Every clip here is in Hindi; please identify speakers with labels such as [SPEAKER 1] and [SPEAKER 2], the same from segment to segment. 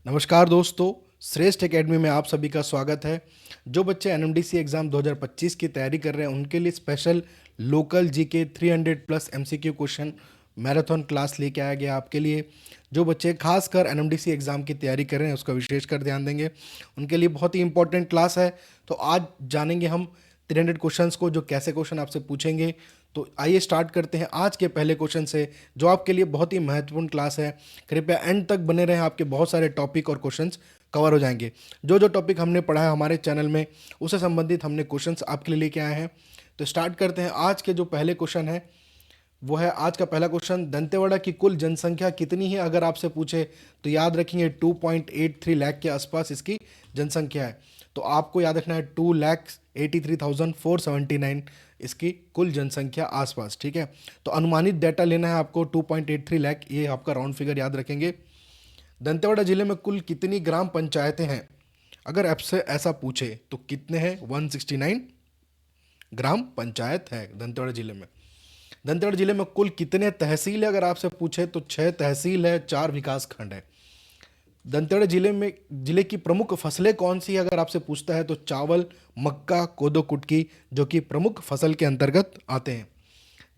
[SPEAKER 1] नमस्कार दोस्तों, श्रेष्ठ एकेडमी में आप सभी का स्वागत है। जो बच्चे एनएमडीसी एग्ज़ाम 2025 की तैयारी कर रहे हैं उनके लिए special local GK 300 plus MCQ question marathon class लेके आया गया आपके लिए। जो बच्चे खासकर एनएमडीसी एग्ज़ाम की तैयारी कर रहे हैं उसका विशेषकर ध्यान देंगे, उनके लिए बहुत ही इंपॉर्टेंट क्लास है। तो आज जानेंगे हम 300 क्वेश्चंस को, जो कैसे क्वेश्चन आपसे पूछेंगे। तो आइए स्टार्ट करते हैं आज के पहले क्वेश्चन से, जो आपके लिए बहुत ही महत्वपूर्ण क्लास है। कृपया एंड तक बने रहें, आपके बहुत सारे टॉपिक और क्वेश्चंस कवर हो जाएंगे। जो जो टॉपिक हमने पढ़ा है हमारे चैनल में, उससे संबंधित हमने क्वेश्चंस आपके लिए लेके आए हैं। तो स्टार्ट करते हैं। आज के जो पहले क्वेश्चन है वो है, आज का पहला क्वेश्चन, दंतेवाड़ा की कुल जनसंख्या कितनी है अगर आपसे पूछे तो याद रखेंगे 2.83 लाख के आसपास इसकी जनसंख्या है। तो आपको याद रखना है 2,83,479 इसकी कुल जनसंख्या आसपास। ठीक है, तो अनुमानित डाटा लेना है आपको 2.83 लाख, ये आपका राउंड फिगर याद रखेंगे। दंतेवाड़ा जिले में कुल कितनी ग्राम पंचायतें हैं अगर आपसे ऐसा पूछे तो कितने हैं? 169 ग्राम पंचायत है दंतेवाड़ा जिले में। दंतेवाड़ा जिले में कुल कितने तहसील है अगर आपसे पूछे तो 6 तहसील है, 4 विकास खंड है। दंतेवाड़ा जिले की प्रमुख फसलें कौन सी है अगर आपसे पूछता है तो चावल, मक्का, कोदो, कुटकी, जो कि प्रमुख फसल के अंतर्गत आते हैं।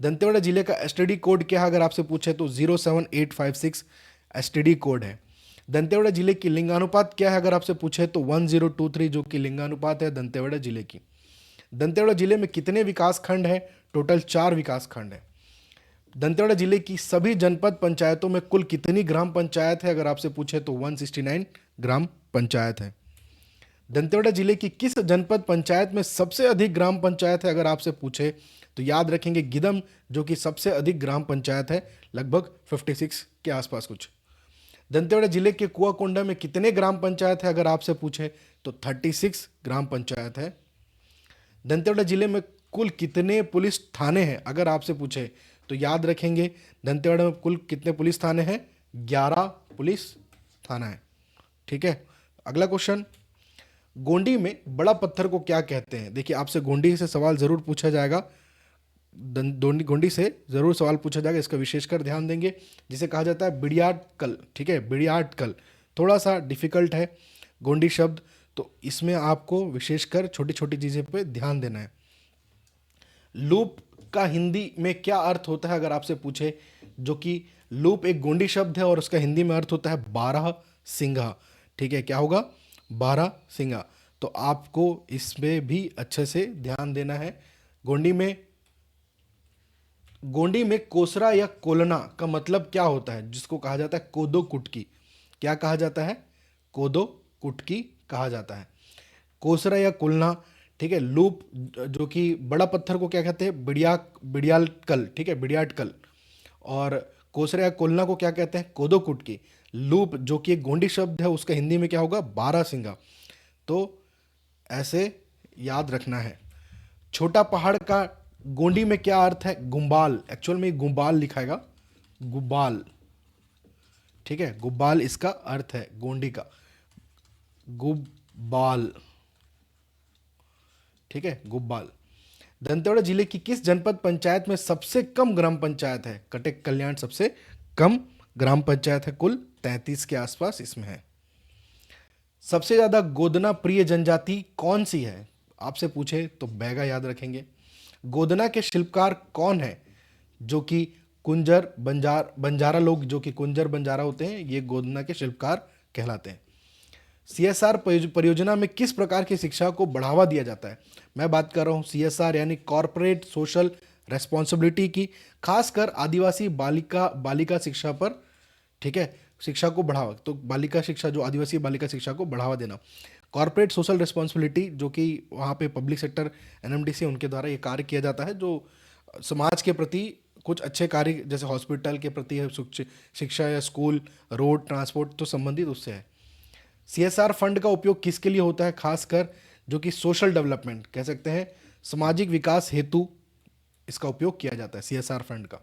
[SPEAKER 1] दंतेवाड़ा जिले का एसटीडी कोड क्या है अगर आपसे पूछे तो 07856 एसटीडी कोड है। दंतेवाड़ा जिले की लिंगानुपात क्या है अगर आपसे पूछे तो 1023, जो कि लिंगानुपात है दंतेवाड़ा जिले की। दंतेवाड़ा जिले में कितने विकास खंड है? टोटल 4 विकास खंड है। दंतेवाड़ा जिले की सभी जनपद पंचायतों में कुल कितनी ग्राम पंचायत है अगर आपसे पूछे तो 169 ग्राम पंचायत है। दंतेवाड़ा जिले की किस जनपद पंचायत में सबसे अधिक ग्राम पंचायत है अगर आपसे पूछे तो याद रखेंगे गिदम, जो कि सबसे अधिक ग्राम पंचायत है, लगभग 56 के आसपास कुछ। दंतेवाड़ा जिले के कुआकोंडा में कितने ग्राम पंचायत है अगर आपसे पूछे तो 36 ग्राम पंचायत है। दंतेवाड़ा जिले में कुल कितने पुलिस थाने हैं अगर आपसे पूछे तो याद रखेंगे दंतेवाड़ा में कुल कितने पुलिस थाने हैं? 11 पुलिस थाना है। ठीक है, अगला क्वेश्चन, गोंडी में बड़ा पत्थर को क्या कहते हैं? देखिए, आपसे गोंडी से सवाल जरूर पूछा जाएगा, गोंडी से जरूर सवाल पूछा जाएगा, इसका विशेषकर ध्यान देंगे। जिसे कहा जाता है बिडियाट कल। ठीक है, बिडियाट कल थोड़ा सा डिफिकल्ट है गोंडी शब्द, तो इसमें आपको विशेषकर छोटी छोटी चीज़ें पे ध्यान देना है। लूप का हिंदी में क्या अर्थ होता है अगर आपसे पूछे, जो कि लूप एक गोंडी शब्द है और उसका हिंदी में अर्थ होता है 12 सिंगा। ठीक है, क्या होगा? 12 सिंगा। तो आपको इसमें भी अच्छे से ध्यान देना है। गोंडी में कोसरा या कोलना का मतलब क्या होता है, जिसको कहा जाता है कोदो कुटकी? क्या कहा जाता है? कोदो कुटकी कहा जाता है, कोसरा या कुलना। ठीक है, लूप जो कि बड़ा पत्थर को क्या कहते हैं? बिडियाल कल। ठीक है, बिडियाटकल। और कोसरा या कोलना को क्या कहते हैं? कोदो कुटकी। लूप जो कि एक गोंडी शब्द है, उसका हिंदी में क्या होगा? 12 सिंगा। तो ऐसे याद रखना है। छोटा पहाड़ का गोंडी में क्या अर्थ है? गुम्बाल। एक्चुअल में गुम्बाल लिखाएगा, गुब्बाल। ठीक है, गुब्बाल इसका अर्थ है गोंडी का, गुब्बाल। ठीक है, गुब्बाल। दंतेवाड़ा जिले की किस जनपद पंचायत में सबसे कम ग्राम पंचायत है? कटक कल्याण सबसे कम ग्राम पंचायत है, कुल 33 के आसपास इसमें है। सबसे ज्यादा गोदना प्रिय जनजाति कौन सी है आपसे पूछे तो बैगा याद रखेंगे। गोदना के शिल्पकार कौन है? जो कि बंजारा लोग, जो कि कुंजर बंजारा होते हैं, ये गोदना के शिल्पकार कहलाते हैं। सीएसआर परियोजना में किस प्रकार की शिक्षा को बढ़ावा दिया जाता है? मैं बात कर रहा हूँ सीएसआर यानी कॉरपोरेट सोशल रेस्पॉन्सिबिलिटी की, खासकर आदिवासी बालिका बालिका शिक्षा पर। ठीक है, शिक्षा को बढ़ावा, तो बालिका शिक्षा, जो आदिवासी बालिका शिक्षा को बढ़ावा देना। कॉरपोरेट सोशल रिस्पॉन्सिबिलिटी, जो कि वहाँ पे पब्लिक सेक्टर एनएमडीसी उनके द्वारा ये कार्य किया जाता है, जो समाज के प्रति कुछ अच्छे कार्य, जैसे हॉस्पिटल के प्रति है, शिक्षा या स्कूल, रोड, ट्रांसपोर्ट, तो संबंधित उससे है। सीएसआर फंड का उपयोग किसके लिए होता है? खासकर जो कि सोशल डेवलपमेंट कह सकते हैं, सामाजिक विकास हेतु इसका उपयोग किया जाता है सीएसआर फंड का।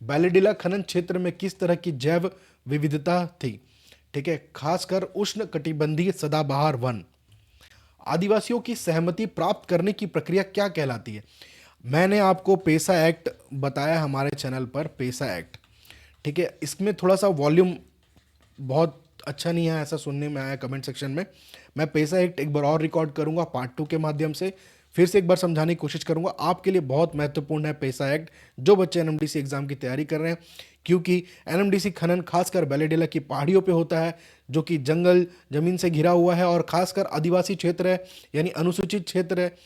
[SPEAKER 1] बैलेडिला खनन क्षेत्र में किस तरह की जैव विविधता थी? ठीक है, खासकर उष्ण कटिबंधीय सदाबहार वन। आदिवासियों की सहमति प्राप्त करने की प्रक्रिया क्या कहलाती है? मैंने आपको पेसा एक्ट बताया हमारे चैनल पर, पेसा एक्ट। ठीक है, इसमें थोड़ा सा वॉल्यूम बहुत अच्छा नहीं आया, ऐसा सुनने में आया कमेंट सेक्शन में। मैं पैसा एक्ट एक बार और रिकॉर्ड करूंगा पार्ट 2 के माध्यम से, फिर से एक बार समझाने की कोशिश करूंगा। आपके लिए बहुत महत्वपूर्ण है पैसा एक्ट, जो बच्चे एनएमडीसी एग्जाम की तैयारी कर रहे हैं, क्योंकि एनएमडीसी खनन खासकर बैलेडिला की पहाड़ियों पे होता है, जो कि जंगल जमीन से घिरा हुआ है और खासकर आदिवासी क्षेत्र है, यानी अनुसूचित क्षेत्र है।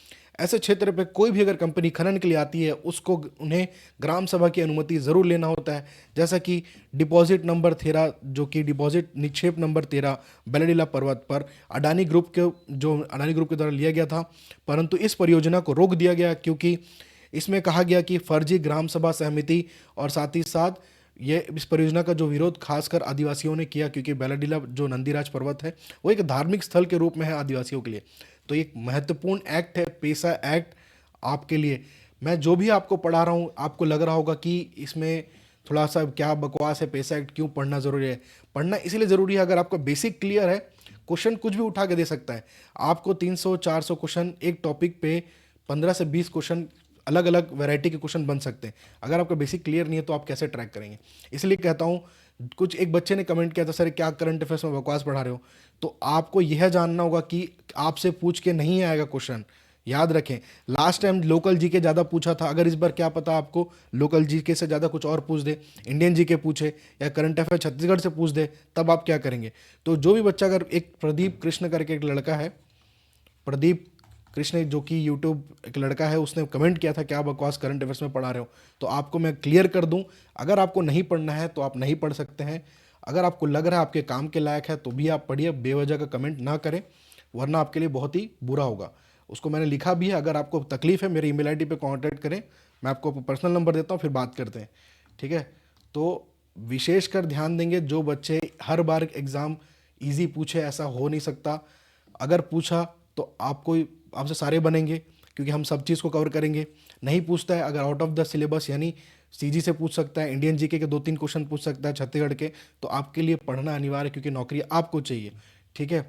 [SPEAKER 1] ऐसे क्षेत्र पे कोई भी अगर कंपनी खनन के लिए आती है, उसको उन्हें ग्राम सभा की अनुमति ज़रूर लेना होता है। जैसा कि डिपॉजिट नंबर 13, जो कि डिपॉजिट निक्षेप नंबर 13 बैलेडिला पर्वत पर अडानी ग्रुप के द्वारा लिया गया था, परंतु इस परियोजना को रोक दिया गया, क्योंकि इसमें कहा गया कि फर्जी ग्राम सभा सहमति, और साथ ही साथ ये इस परियोजना का जो विरोध खासकर आदिवासियों ने किया, क्योंकि बैलाडीला जो नंदीराज पर्वत है वो एक धार्मिक स्थल के रूप में है आदिवासियों के लिए। तो एक महत्वपूर्ण एक्ट है पैसा एक्ट आपके लिए। मैं जो भी आपको पढ़ा रहा हूँ, आपको लग रहा होगा कि इसमें थोड़ा सा क्या बकवास है, पैसा एक्ट क्यों पढ़ना ज़रूरी है? पढ़ना इसलिए ज़रूरी है, अगर आपका बेसिक क्लियर है, क्वेश्चन कुछ भी उठा के दे सकता है आपको। 300-400 क्वेश्चन एक टॉपिक पे, 15 से 20 क्वेश्चन अलग अलग वैरायटी के क्वेश्चन बन सकते हैं। अगर आपका बेसिक क्लियर नहीं है तो आप कैसे ट्रैक करेंगे? इसलिए कहता हूँ, कुछ एक बच्चे ने कमेंट किया था, सर क्या करंट अफेयर्स में बकवास पढ़ा रहे हो? तो आपको यह जानना होगा कि आपसे पूछ के नहीं आएगा क्वेश्चन। याद रखें, लास्ट टाइम लोकल जीके ज़्यादा पूछा था, अगर इस बार क्या पता आपको लोकल जीके से ज़्यादा कुछ और पूछ दे, इंडियन जीके पूछे या करंट अफेयर छत्तीसगढ़ से पूछ दे, तब आप क्या करेंगे? तो जो भी बच्चा, अगर एक प्रदीप कृष्ण करके एक लड़का है, प्रदीप कृष्ण जो कि यूट्यूब एक लड़का है, उसने कमेंट किया था क्या बकवास करंट अफेयर्स में पढ़ा रहे हो, तो आपको मैं क्लियर कर दूं, अगर आपको नहीं पढ़ना है तो आप नहीं पढ़ सकते हैं। अगर आपको लग रहा है आपके काम के लायक है तो भी आप पढ़िए, बेवजह का कमेंट ना करें, वरना आपके लिए बहुत ही बुरा होगा। उसको मैंने लिखा भी है, अगर आपको तकलीफ है मेरी ईमेल आईडी पे कांटेक्ट करें, मैं आपको पर्सनल नंबर देता हूँ, फिर बात करते हैं, ठीक है? तो विशेषकर ध्यान देंगे, जो बच्चे हर बार एग्ज़ाम इजी पूछे, ऐसा हो नहीं सकता। अगर पूछा तो आपको आपसे सारे बनेंगे, क्योंकि हम सब चीज़ को कवर करेंगे। नहीं पूछता है, अगर आउट ऑफ द सिलेबस यानी सीजी से पूछ सकता है, इंडियन जीके के 2-3 क्वेश्चन पूछ सकता है छत्तीसगढ़ के, तो आपके लिए पढ़ना अनिवार्य है, क्योंकि नौकरी आपको चाहिए, ठीक है?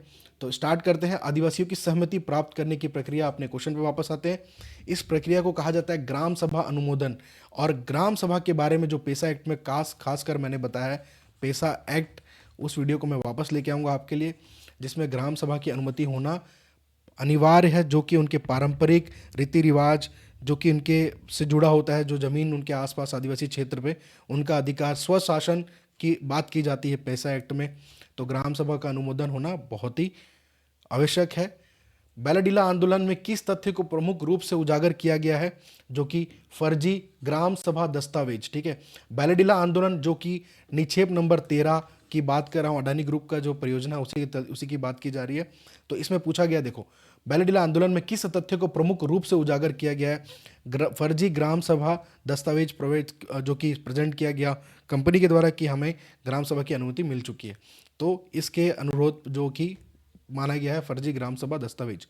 [SPEAKER 1] तो स्टार्ट करते हैं। आदिवासियों की सहमति प्राप्त करने की प्रक्रिया, अपने क्वेश्चन पे वापस आते हैं। इस प्रक्रिया को कहा जाता है ग्राम सभा अनुमोदन। और ग्राम सभा के बारे में जो पैसा एक्ट में खासकर मैंने बताया है, पैसा एक्ट, उस वीडियो को मैं वापस लेके आऊँगा आपके लिए, जिसमें ग्राम सभा की अनुमति होना अनिवार्य है, जो कि उनके पारंपरिक रीति रिवाज, जो कि उनके से जुड़ा होता है, जो ज़मीन उनके आसपास आदिवासी क्षेत्र पे उनका अधिकार, स्वशासन की बात की जाती है पैसा एक्ट में। तो ग्राम सभा का अनुमोदन होना बहुत ही आवश्यक है। बैलाडीला आंदोलन में किस तथ्य को प्रमुख रूप से उजागर किया गया है? जो कि फर्जी ग्राम सभा दस्तावेज, ठीक है? बैलाडीला आंदोलन, जो कि निक्षेप नंबर 13 की बात कर रहा हूँ, अडानी ग्रुप का जो परियोजना है उसी की बात की जा रही है। तो इसमें पूछा गया, देखो, बैलाडीला आंदोलन में किस तथ्य को प्रमुख रूप से उजागर किया गया है? फर्जी ग्राम सभा दस्तावेज जो कि प्रेजेंट किया गया कंपनी के द्वारा कि हमें ग्राम सभा की अनुमति मिल चुकी है। तो इसके अनुरोध जो कि माना गया है फर्जी ग्राम सभा दस्तावेज।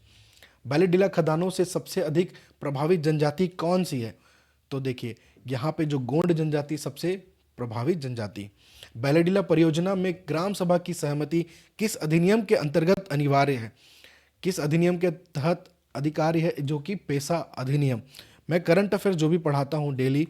[SPEAKER 1] बैलेडीला खदानों से सबसे अधिक प्रभावित जनजाति कौन सी है? तो देखिए, यहाँ पे जो गोंड जनजाति सबसे प्रभावित जनजाति। बैलेडीला परियोजना में ग्राम सभा की सहमति किस अधिनियम के अंतर्गत अनिवार्य है? किस अधिनियम के तहत अधिकारी है? जो कि पैसा अधिनियम। मैं करंट अफेयर जो भी पढ़ाता हूँ डेली,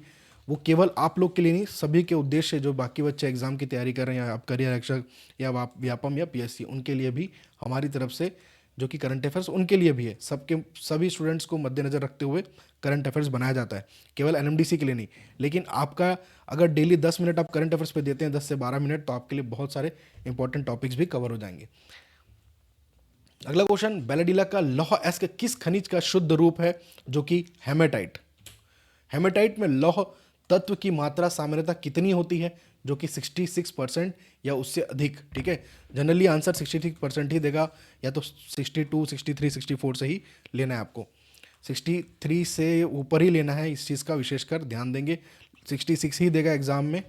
[SPEAKER 1] वो केवल आप लोग के लिए नहीं, सभी के उद्देश्य, जो बाकी बच्चे एग्जाम की तैयारी कर रहे हैं, या आप करियर रक्षक या व्यापम या पीएससी, उनके लिए भी हमारी तरफ से जो कि करंट अफेयर्स उनके लिए भी है। सभी स्टूडेंट्स को मद्देनजर रखते हुए करंट अफेयर्स बनाया जाता है, केवल एनएमडीसी के लिए नहीं। लेकिन आपका अगर डेली 10 मिनट आप करंट अफेयर्स पे देते हैं, 10 से 12 मिनट, तो आपके लिए बहुत सारे इंपॉर्टेंट टॉपिक्स भी कवर हो जाएंगे। अगला क्वेश्चन, बैलाडीला का लौह एस्क किस खनिज का शुद्ध रूप है? जो कि हेमेटाइट। हेमेटाइट में लौह तत्व की मात्रा सामान्यतः कितनी होती है? जो कि 66% या उससे अधिक, ठीक है? जनरली आंसर 66% ही देगा, या तो 62, 63, 64 से ही लेना है आपको। 63 से ऊपर ही लेना है, इस चीज़ का विशेषकर ध्यान देंगे। 66 ही देगा एग्जाम में।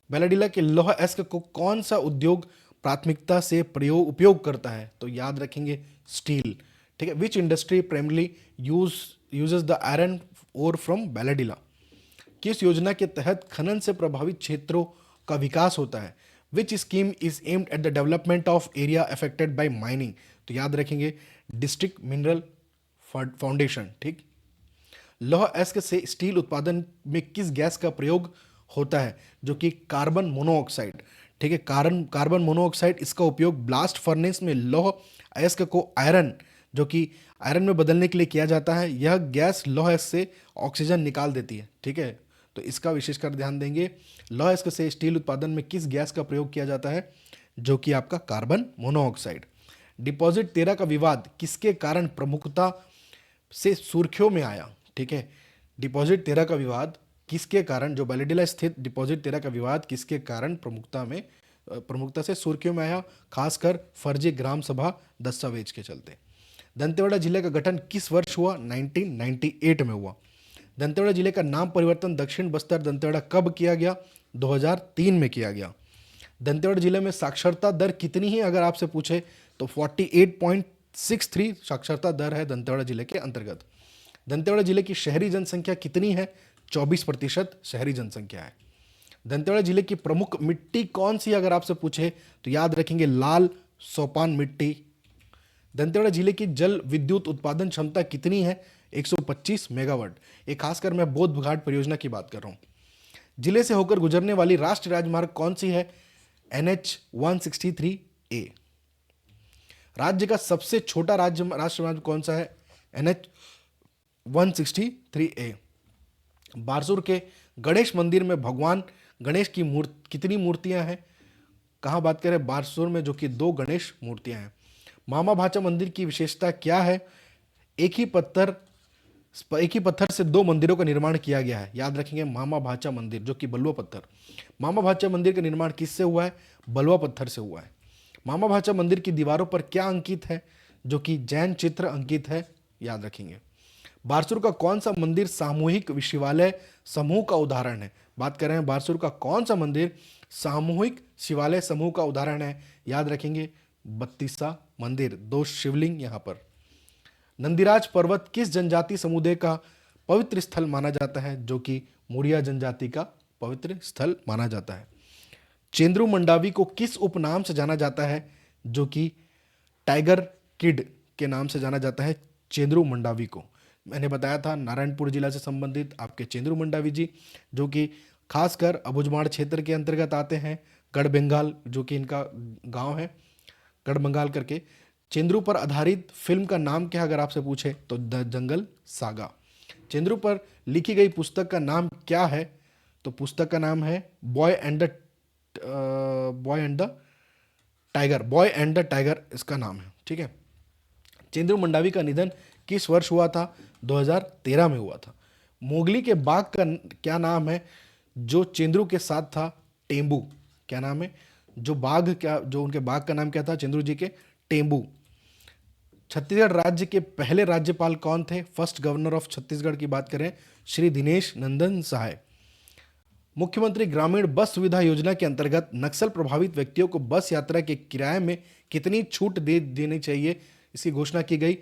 [SPEAKER 1] बैलाडीला के लौह एस्क को कौन सा उद्योग प्राथमिकता से उपयोग करता है? तो याद रखेंगे, स्टील, ठीक है? Which industry primarily uses the iron ore from Bailadila? किस योजना के तहत खनन से प्रभावित क्षेत्रों का विकास होता है? विच scheme is aimed at the development of area affected by mining? तो याद रखेंगे, डिस्ट्रिक्ट मिनरल फाउंडेशन, ठीक? लौह एस्क से स्टील उत्पादन में किस गैस का प्रयोग होता है? जो कि कार्बन मोनोऑक्साइड, ठीक है। कार्बन मोनोऑक्साइड, इसका उपयोग ब्लास्ट फर्नेस में लौह अयस्क को आयरन, जो कि आयरन में बदलने के लिए किया जाता है। यह गैस लौह अयस्क से ऑक्सीजन निकाल देती है, ठीक है। तो इसका विशेषकर ध्यान देंगे। लौह अयस्क से स्टील उत्पादन में किस गैस का प्रयोग किया जाता है, जो कि आपका कार्बन मोनोऑक्साइड। डिपॉजिट 13 का विवाद किसके कारण प्रमुखता से सुर्खियों में आया, ठीक है। डिपॉजिट 13 का विवाद किसके कारण, जो बैलेडिला स्थित डिपॉजिट 13 का विवाद किसके कारण प्रमुखता से सुर्खियों में आया, खासकर फर्जी ग्राम सभा दस्तावेज के चलते। दंतेवाड़ा जिले का गठन किस वर्ष हुआ, 1998 में हुआ। दंतेवाड़ा जिले का नाम परिवर्तन दक्षिण बस्तर दंतेवाड़ा कब किया गया, 2003 में किया गया। दंतेवाड़ा जिले में साक्षरता दर कितनी है अगर आपसे पूछे तो 48.63 साक्षरता दर है दंतेवाड़ा जिले के अंतर्गत। दंतेवाड़ा जिले की शहरी जनसंख्या कितनी है, 24% शहरी जनसंख्या है। दंतेवाड़ा जिले की प्रमुख मिट्टी कौन सी अगर आपसे पूछे तो याद रखेंगे लाल सोपान मिट्टी। दंतेवाड़ा जिले की जल विद्युत उत्पादन क्षमता कितनी है, 125 मेगावाट। एक खासकर मैं बोध घाट परियोजना की बात कर रहा हूँ। जिले से होकर गुजरने वाली राष्ट्रीय राजमार्ग कौन सी है, NH 163A। राज्य का सबसे छोटा राष्ट्रीय मार्ग कौन सा है, NH 163A। बारसूर के गणेश मंदिर में भगवान गणेश की कितनी मूर्तियां हैं, कहाँ बात करें, बारसूर में, जो कि 2 गणेश मूर्तियां हैं। मामा भाचा मंदिर की विशेषता क्या है, एक ही पत्थर से 2 मंदिरों का निर्माण किया गया है। याद रखेंगे मामा भाचा मंदिर, जो कि बलुआ पत्थर। मामा भाचा मंदिर का निर्माण किससे हुआ है, बलुआ पत्थर से हुआ है। मामा भाचा मंदिर की दीवारों पर क्या अंकित है, जो कि जैन चित्र अंकित है, याद रखेंगे। बारसूर का कौन सा मंदिर सामूहिक शिवालय समूह का उदाहरण है, बात कर रहे हैं बारसूर का कौन सा मंदिर सामूहिक शिवालय समूह का उदाहरण है, याद रखेंगे 32 मंदिर, 2 शिवलिंग यहां पर। नंदीराज पर्वत किस जनजाति समुदाय का पवित्र स्थल माना जाता है, जो कि मुड़िया जनजाति का पवित्र स्थल माना जाता है। चेंद्रू मंडावी को किस उपनाम से जाना जाता है, जो कि टाइगर किड के नाम से जाना जाता है चेंद्रू मंडावी को। मैंने बताया था नारायणपुर जिला से संबंधित आपके चेंद्रू मंडावी जी, जो कि खासकर अबुझमाड़ क्षेत्र के अंतर्गत आते हैं। गढ़बंगाल जो कि इनका गांव है, गढ़बंगाल करके। चेंद्रू पर आधारित फिल्म का नाम क्या अगर आपसे पूछे तो द जंगल सागा। चेंद्रू पर लिखी गई पुस्तक का नाम क्या है, तो पुस्तक का नाम है बॉय एंड द टाइगर इसका नाम है, ठीक है। चेंद्रू मंडावी का निधन किस वर्ष हुआ था, 2013 में हुआ था। मोगली के बाघ का क्या नाम है, जो चेंद्रू के साथ था, टेम्बू। क्या नाम है, जो उनके बाघ का नाम क्या था चेंद्रू जी के, टेम्बू। छत्तीसगढ़ राज्य के पहले राज्यपाल कौन थे, फर्स्ट गवर्नर ऑफ छत्तीसगढ़ की बात करें, श्री दिनेश नंदन सहाय। मुख्यमंत्री ग्रामीण बस सुविधा योजना के अंतर्गत नक्सल प्रभावित व्यक्तियों को बस यात्रा के किराए में कितनी छूट देनी चाहिए, इसकी घोषणा की गई,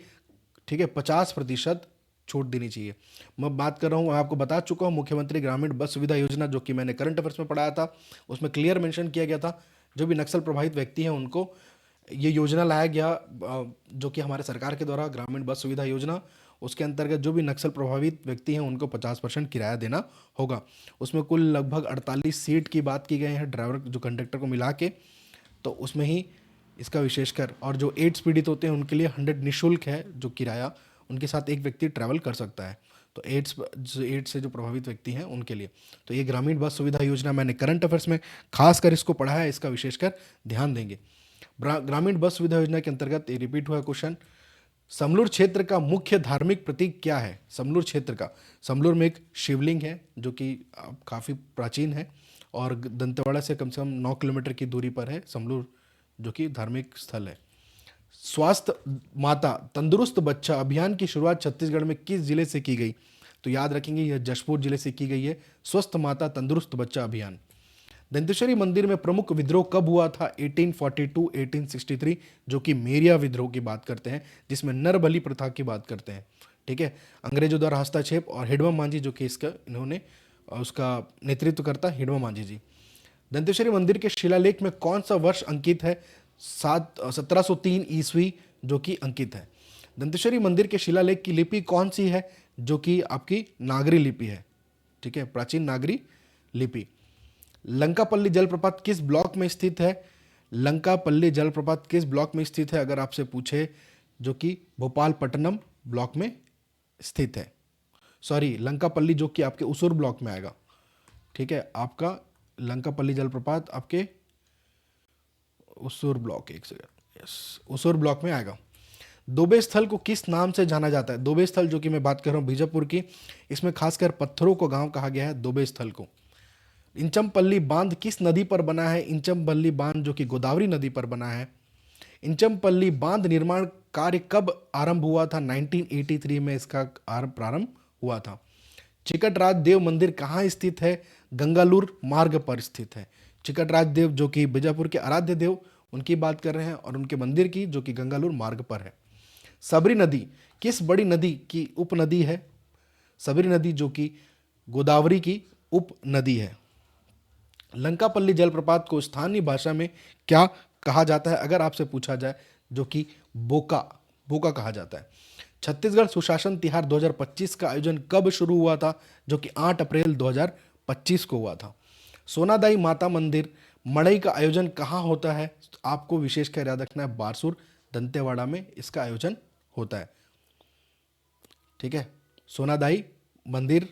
[SPEAKER 1] ठीक है। 50% छूट देनी चाहिए। मैं बात कर रहा हूँ, आपको बता चुका हूँ, मुख्यमंत्री ग्रामीण बस सुविधा योजना, जो कि मैंने करंट अफेयर्स में पढ़ाया था, उसमें क्लियर मेंशन किया गया था जो भी नक्सल प्रभावित व्यक्ति हैं उनको ये योजना लाया गया, जो कि हमारे सरकार के द्वारा ग्रामीण बस सुविधा योजना, उसके अंतर्गत जो भी नक्सल प्रभावित व्यक्ति हैं उनको 50% किराया देना होगा। उसमें कुल लगभग 48 सीट की बात की गई है, ड्राइवर जो कंडक्टर को मिला के, तो उसमें ही इसका विशेषकर, और जो एड्स पीड़ित होते हैं उनके लिए 100 निःशुल्क है जो किराया, उनके साथ एक व्यक्ति ट्रैवल कर सकता है। तो एड्स से जो प्रभावित व्यक्ति हैं उनके लिए तो ये ग्रामीण बस सुविधा योजना मैंने करंट अफेयर्स में खासकर इसको पढ़ा है, इसका विशेषकर ध्यान देंगे। ग्रामीण बस सुविधा योजना के अंतर्गत ये रिपीट हुआ क्वेश्चन, समलूर क्षेत्र का मुख्य धार्मिक प्रतीक क्या है। समलूर क्षेत्र का, समलूर में एक शिवलिंग है जो कि काफ़ी प्राचीन है और दंतेवाड़ा से कम 9 किलोमीटर की दूरी पर है समलूर, जो कि धार्मिक स्थल है। स्वास्थ्य माता तंदुरुस्त बच्चा अभियान की शुरुआत छत्तीसगढ़ में किस जिले से की गई, तो याद रखेंगे यह जशपुर जिले से की गई है, स्वस्थ माता तंदुरुस्त बच्चा अभियान। दंतेश्वरी मंदिर में प्रमुख विद्रोह कब हुआ था, 1842 1863, जो कि मेरिया विद्रोह की बात करते हैं, जिसमें नरबली प्रथा की बात करते हैं, ठीक है। अंग्रेजों द्वारा हस्तक्षेप, और हिडवा मांझी जो कि उसका नेतृत्व करता है हिडवा मांझी जी। दंतेश्वरी मंदिर के शिलालेख में कौन सा वर्ष अंकित है, 1703 ईस्वी जो कि अंकित है। दंतेश्वरी मंदिर के शिलालेख की लिपि कौन सी है, जो कि आपकी नागरी लिपि है, ठीक है, प्राचीन नागरी लिपि। लंकापल्ली जलप्रपात किस ब्लॉक में स्थित है? लंकापल्ली जलप्रपात किस ब्लॉक में स्थित है अगर आपसे पूछे, जो कि भोपालपट्टनम ब्लॉक में स्थित है। सॉरी, लंकापल्ली जो कि आपके उसूर ब्लॉक में आएगा। ठीक है, आपका लंकापल्ली जलप्रपात आपके उसूर ब्लॉक, एक सेकंड, यस, उसूर ब्लॉक में आएगा। दोबे स्थल को किस नाम से जाना जाता है? दोबे स्थल जो कि मैं बात कर रहा हूँ बीजापुर की, इसमें खासकर पत्थरों को गांव कहा गया है दोबे स्थल को। इंचमपल्ली बांध किस नदी पर बना है? इंचमपल्ली बांध जो कि गोदावरी नदी पर बना है। इंचमपल्ली बांध निर्माण कार्य कब आरंभ हुआ था? 1983 में इसका प्रारंभ हुआ था। चिकटराज देव मंदिर कहाँ स्थित है? गंगालूर मार्ग पर स्थित है। चिकटराज देव जो कि बीजापुर के आराध्य देव, उनकी बात कर रहे हैं, और उनके मंदिर की जो कि गंगालूर मार्ग पर है। सबरी नदी किस बड़ी नदी की उपनदी है? सबरी नदी जो कि गोदावरी की उपनदी है। लंकापल्ली जलप्रपात को स्थानीय भाषा में क्या कहा जाता है अगर आपसे पूछा जाए? जो कि बोका, बोका कहा जाता है। छत्तीसगढ़ सुशासन तिहार 2025 का आयोजन कब शुरू हुआ था? जो कि 8 अप्रैल 2025 को हुआ था। सोनादाई माता मंदिर मड़ई का आयोजन कहाँ होता है? आपको विशेषकर याद रखना है, बारसूर दंतेवाड़ा में इसका आयोजन होता है। ठीक है, सोनादाई मंदिर।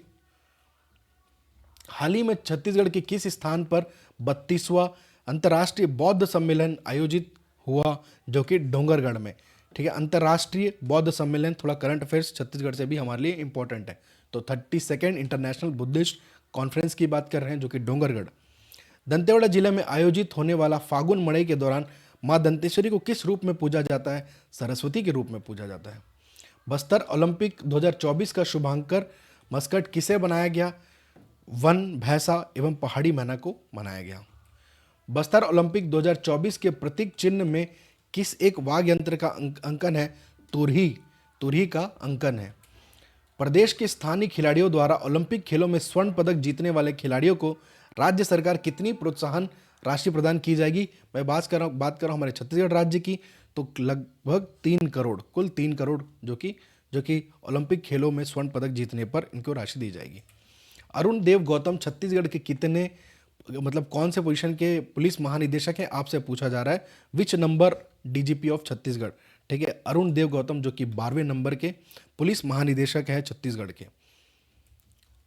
[SPEAKER 1] हाल ही में छत्तीसगढ़ के किस स्थान पर 32वां अंतर्राष्ट्रीय बौद्ध सम्मेलन आयोजित हुआ? जो कि डोंगरगढ़ में। ठीक है, अंतर्राष्ट्रीय बौद्ध सम्मेलन, थोड़ा करंट अफेयर्स छत्तीसगढ़ से भी हमारे लिए इंपॉर्टेंट है। तो 32nd इंटरनेशनल बुद्धिस्ट कॉन्फ्रेंस की बात कर रहे हैं, जो कि डोंगरगढ़। दंतेवाड़ा जिले में आयोजित होने वाला फागुन मड़ई के दौरान मां दंतेश्वरी को किस रूप में पूजा जाता है? सरस्वती के रूप में पूजा जाता है। बस्तर ओलंपिक 2024 का शुभांकर मस्कट किसे बनाया गया? वन, भैंसा एवं पहाड़ी मैना को बनाया गया। बस्तर ओलंपिक 2024 के प्रतीक चिन्ह में किस एक वाद्य यंत्र का अंकन है? तुरही, तुरही का अंकन है। प्रदेश के स्थानीय खिलाड़ियों द्वारा ओलंपिक खेलों में स्वर्ण पदक जीतने वाले खिलाड़ियों को राज्य सरकार कितनी प्रोत्साहन राशि प्रदान की जाएगी? मैं बात कर रहा हूँ हमारे छत्तीसगढ़ राज्य की, तो लगभग 3 करोड़, कुल 3 करोड़ जो कि ओलंपिक खेलों में स्वर्ण पदक जीतने पर इनको राशि दी जाएगी। अरुण देव गौतम छत्तीसगढ़ के कितने, मतलब कौन से पोजीशन के पुलिस महानिदेशक हैं आपसे पूछा जा रहा है। Which number DGP of Chhattisgarh? ठीक है, अरुण देव गौतम जो कि 12वें नंबर के पुलिस महानिदेशक हैं छत्तीसगढ़ के।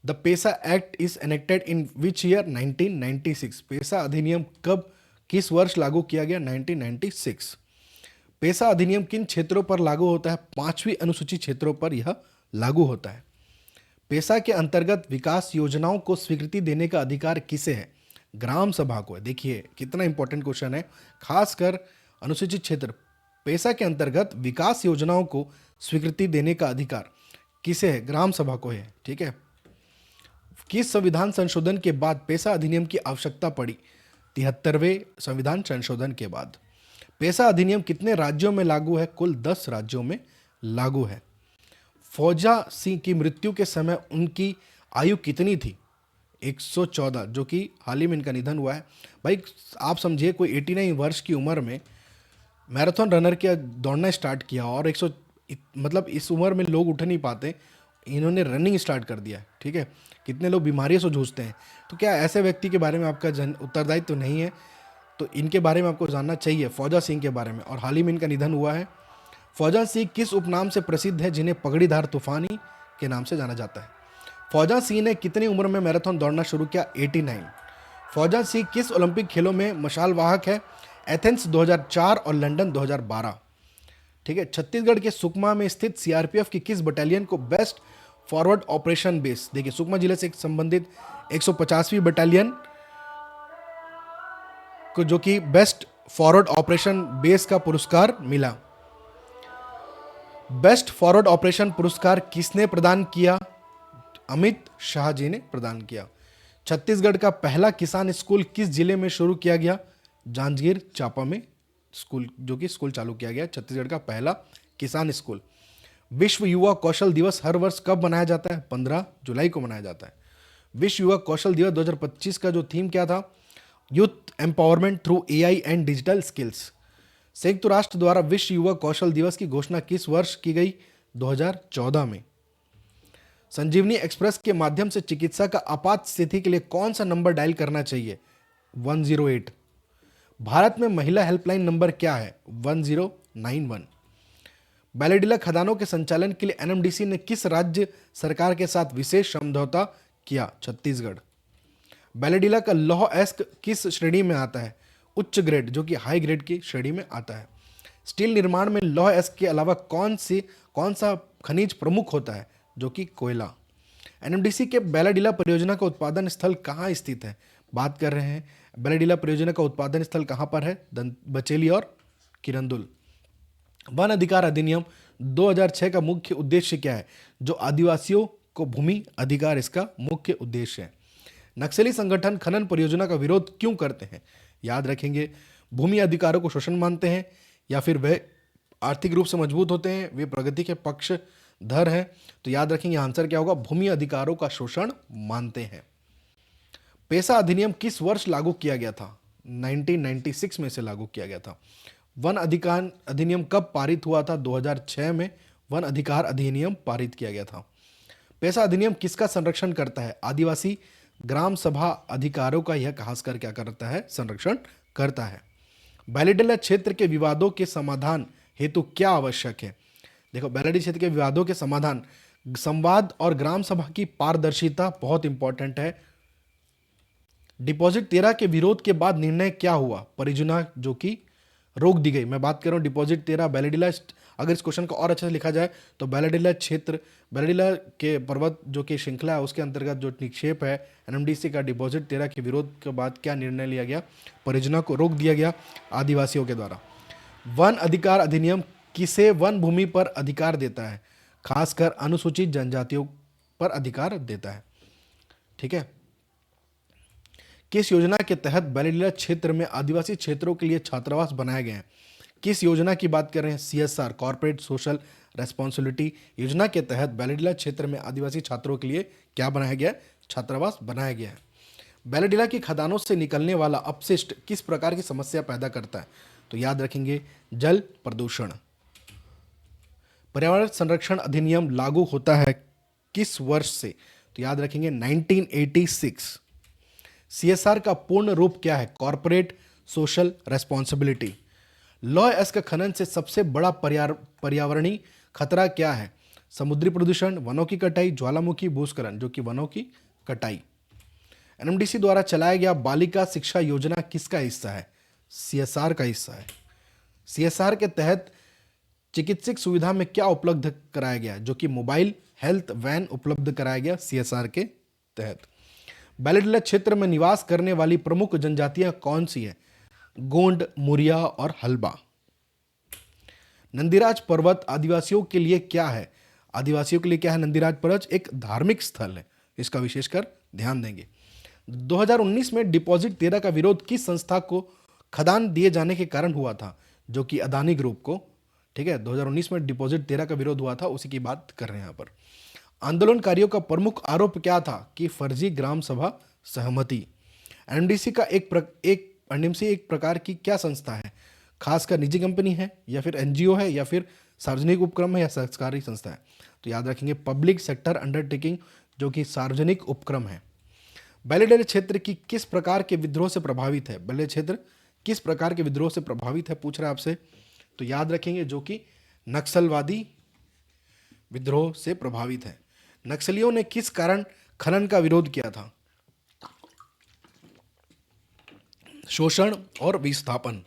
[SPEAKER 1] The PESA act is enacted in which year? 1996। पेसा अधिनियम कब, किस वर्ष लागू किया गया? 1996। पेसा अधिनियम किन क्षेत्रों पर लागू होता है? 5वीं अनुसूची क्षेत्रों पर यह लागू होता है। पेसा के अंतर्गत विकास योजनाओं को स्वीकृति देने का अधिकार किसे है? ग्राम सभा को है। देखिए कितना इंपॉर्टेंट क्वेश्चन है, खासकर अनुसूचित क्षेत्र। पेसा के अंतर्गत विकास योजनाओं को स्वीकृति देने का अधिकार किसे है? ग्राम सभा को है। ठीक है, किस संविधान संशोधन के बाद पेसा अधिनियम की आवश्यकता पड़ी? 73वें संविधान संशोधन के बाद। पेसा अधिनियम कितने राज्यों में लागू है? कुल 10 राज्यों में लागू है। फौजा सिंह की मृत्यु के समय उनकी आयु कितनी थी? 114, जो कि हाल ही में इनका निधन हुआ है। भाई आप समझिए, कोई 89 वर्ष की उम्र में मैराथन रनर के दौड़ना स्टार्ट किया, और 100, मतलब इस उम्र में लोग उठ नहीं पाते, इन्होंने रनिंग स्टार्ट कर दिया। ठीक है, कितने लोग बीमारियों से जूझते हैं। तो क्या ऐसे व्यक्ति के बारे में आपका उत्तरदायित्व तो नहीं है? तो इनके बारे में आपको जानना चाहिए, फौजा सिंह के बारे में, और हाल ही में इनका निधन हुआ है। फौजा सिंह किस उपनाम से प्रसिद्ध है जिन्हें पगड़ीधार तूफानी के नाम से जाना जाता है? फौजा सिंह ने कितनी उम्र में मैराथन दौड़ना शुरू किया? 89। फौजा सिंह किस ओलंपिक खेलों में मशाल वाहक है? एथेंस 2004 और लंदन 2012। ठीक है, छत्तीसगढ़ के सुकमा में स्थित सीआरपीएफ की किस बटालियन को बेस्ट फॉरवर्ड ऑपरेशन बेस, देखिए सुकमा जिले से संबंधित 150वीं बटालियन को जो कि बेस्ट फॉरवर्ड ऑपरेशन बेस का पुरस्कार मिला। बेस्ट फॉरवर्ड ऑपरेशन पुरस्कार किसने प्रदान किया? अमित शाह जी ने प्रदान किया। छत्तीसगढ़ का पहला किसान स्कूल किस जिले में शुरू किया गया? जांजगीर चांपा में स्कूल, जो कि स्कूल चालू किया गया, छत्तीसगढ़ का पहला किसान स्कूल। विश्व युवा कौशल दिवस हर वर्ष कब मनाया जाता है? 15 जुलाई को मनाया जाता है। विश्व युवा कौशल दिवस 2025 का जो थीम क्या था? Youth empowerment through AI and digital skills. संयुक्त राष्ट्र द्वारा विश्व युवा कौशल दिवस की घोषणा किस वर्ष की गई? 2014 में। संजीवनी एक्सप्रेस के माध्यम से चिकित्सा का आपात स्थिति के लिए कौन सा नंबर डायल करना चाहिए? 108। भारत में महिला हेल्पलाइन नंबर क्या है? 1091। बैलेडिला खदानों के संचालन के लिए एनएमडीसी ने किस राज्य सरकार के साथ विशेष समझौता किया? छत्तीसगढ़। बैलेडिला का लौह एस्क किस श्रेणी में आता है? उच्च ग्रेड, जो कि हाई ग्रेड की श्रेणी में आता है। स्टील निर्माण में लौह एस्क के अलावा कौन सा खनिज प्रमुख होता है? जो कि कोयला। एनएमडीसी के बैलाडिला परियोजना का उत्पादन स्थल कहाँ स्थित है? बात कर रहे हैं बैलाडिला परियोजना का उत्पादन स्थल कहाँ पर है? बचेली और किरंदुल। वन अधिकार अधिनियम 2006 का मुख्य उद्देश्य क्या है? जो आदिवासियों को भूमि अधिकार इसका मुख्य उद्देश्य है। नक्सली संगठन खनन परियोजना का विरोध क्यों करते हैं? याद रखेंगे, भूमि अधिकारों को शोषण मानते हैं, या फिर वे आर्थिक रूप से मजबूत होते हैं, वे प्रगति के पक्षधर हैं। तो याद रखेंगे आंसर क्या होगा? भूमि अधिकारों का शोषण मानते हैं। पेसा अधिनियम किस वर्ष लागू किया गया था? 1996 में से लागू किया गया था। वन अधिकार अधिनियम कब पारित हुआ था? 2006 में वन अधिकार अधिनियम पारित किया गया था। पेसा अधिनियम किसका संरक्षण करता है? आदिवासी ग्राम सभा अधिकारों का यह खासकर क्या करता है? संरक्षण करता है। बैलेडिला क्षेत्र के विवादों के समाधान हेतु क्या आवश्यक है? देखो, बैलेडिला क्षेत्र के विवादों के समाधान, संवाद और ग्राम सभा की पारदर्शिता बहुत इंपॉर्टेंट है। डिपॉजिट 13 के विरोध के बाद निर्णय क्या हुआ? परियोजना जो कि रोक दी गई। मैं बात कर रहा हूँ डिपॉजिट 13 बैलेडिला। अगर इस क्वेश्चन को और अच्छे से लिखा जाए तो बैलेडिला क्षेत्र, बैलेडिला के पर्वत जो कि श्रृंखला है उसके अंतर्गत जो निक्षेप है एनएमडीसी का, डिपॉजिट 13 के विरोध के बाद क्या निर्णय लिया गया? परियोजना को रोक दिया गया आदिवासियों के द्वारा। वन अधिकार अधिनियम किसे वन भूमि पर अधिकार देता है? खासकर अनुसूचित जनजातियों पर अधिकार देता है। ठीक है। किस योजना के तहत बैलेडिला क्षेत्र में आदिवासी क्षेत्रों के लिए छात्रावास बनाए गए हैं? किस योजना की बात कर रहे हैं? सीएसआर, कॉर्पोरेट सोशल रेस्पॉन्सिबिलिटी योजना के तहत बैलेडिला क्षेत्र में आदिवासी छात्रों के लिए क्या बनाया गया? छात्रावास बनाया गया है। बैलेडिला की खदानों से निकलने वाला अपशिष्ट किस प्रकार की समस्या पैदा करता है? तो याद रखेंगे, जल प्रदूषण। पर्यावरण संरक्षण अधिनियम लागू होता है किस वर्ष से? तो याद रखेंगे 1986। सीएसआर का पूर्ण रूप क्या है? Corporate social responsibility. लौह एस्क खनन से सबसे बड़ा पर्यावरणीय खतरा क्या है? समुद्री प्रदूषण, वनों की कटाई, ज्वालामुखी भूस्खलन, जो कि वनों की कटाई। एनएमडीसी द्वारा चलाया गया बालिका शिक्षा योजना किसका हिस्सा है? सीएसआर का हिस्सा है। सीएसआर के तहत चिकित्सक सुविधा में क्या उपलब्ध कराया गया? जो कि मोबाइल हेल्थ वैन उपलब्ध कराया गया सीएसआर के तहत। बैलेडिला क्षेत्र में निवास करने वाली प्रमुख जनजातियां कौन सी है? गोंड, मुरिया और हल्बा। नंदीराज पर्वत आदिवासियों के लिए क्या है? आदिवासियों के लिए क्या है नंदीराज पर्वत? एक धार्मिक स्थल है, इसका विशेषकर ध्यान देंगे। 2019 में डिपॉजिट 13 का विरोध किस संस्था को खदान दिए जाने के कारण हुआ था? जो कि अदानी ग्रुप को। ठीक है, 2019 में डिपॉजिट 13 का विरोध हुआ था, उसी की बात कर रहे हैं यहाँ पर। आंदोलनकारियों का प्रमुख आरोप क्या था? कि फर्जी ग्राम सभा सहमति। एनएमडीसी का एनएमडीसी एक प्रकार की क्या संस्था है? खासकर निजी कंपनी है, या फिर एनजीओ है, या फिर सार्वजनिक उपक्रम है, या सरकारी संस्था है? तो याद रखेंगे पब्लिक सेक्टर अंडरटेकिंग, जो कि सार्वजनिक उपक्रम है। बैलेडिला क्षेत्र की किस प्रकार के विद्रोह से प्रभावित है? बैलेडिला क्षेत्र किस प्रकार के विद्रोह से प्रभावित है, पूछ रहा है आपसे। तो याद रखेंगे जो कि नक्सलवादी विद्रोह से प्रभावित है। नक्सलियों ने किस कारण खनन का विरोध किया था? शोषण और विस्थापन।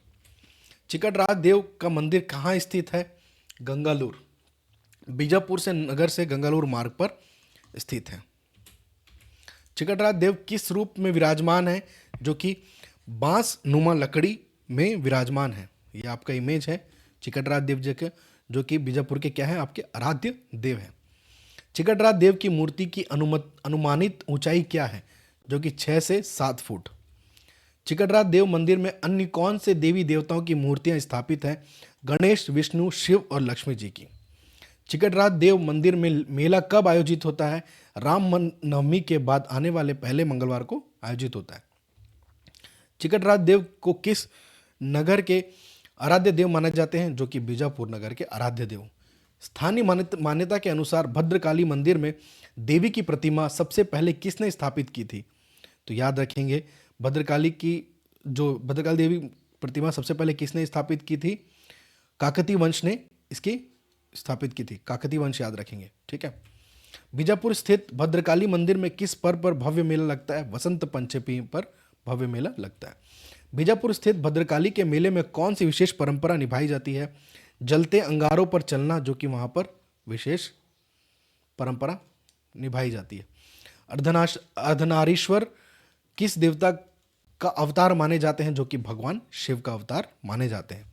[SPEAKER 1] चिकटराज देव का मंदिर कहाँ स्थित है? गंगालूर। बीजापुर से नगर से गंगालूर मार्ग पर स्थित है। चिकटराज देव किस रूप में विराजमान है? जो कि बांस नुमा लकड़ी में विराजमान है। ये आपका इमेज है चिकटराज देव जी के, जो कि बीजापुर के क्या है? आपके आराध्य देव है। चिकटराज देव की मूर्ति की अनुमानित ऊंचाई क्या है? जो कि 6 से 7 फुट। चिकटराज देव मंदिर में अन्य कौन से देवी देवताओं की मूर्तियां स्थापित हैं? गणेश, विष्णु, शिव और लक्ष्मी जी की। चिकटराज देव मंदिर में मेला कब आयोजित होता है? राम नवमी के बाद आने वाले पहले मंगलवार को आयोजित होता है। चिकटराज देव को किस नगर के आराध्य देव माने जाते हैं? जो कि बीजापुर नगर के आराध्य देव। स्थानीय मान्यता के अनुसार भद्रकाली मंदिर में देवी की प्रतिमा सबसे पहले किसने स्थापित की थी? तो याद रखेंगे भद्रकाली की जो भद्रकाली देवी प्रतिमा सबसे पहले किसने स्थापित की थी? काकतीय वंश ने इसकी स्थापित की थी। काकतीय वंश याद रखेंगे, ठीक है। बीजापुर स्थित भद्रकाली मंदिर में किस पर्व पर भव्य मेला लगता है? वसंत पंचमी पर भव्य मेला लगता है। बीजापुर स्थित भद्रकाली के मेले में कौन सी विशेष परंपरा निभाई जाती है? जलते अंगारों पर चलना, जो कि वहां पर विशेष परंपरा निभाई जाती है। अर्धनारीश्वर किस देवता का अवतार माने जाते हैं? जो कि भगवान शिव का अवतार माने जाते हैं।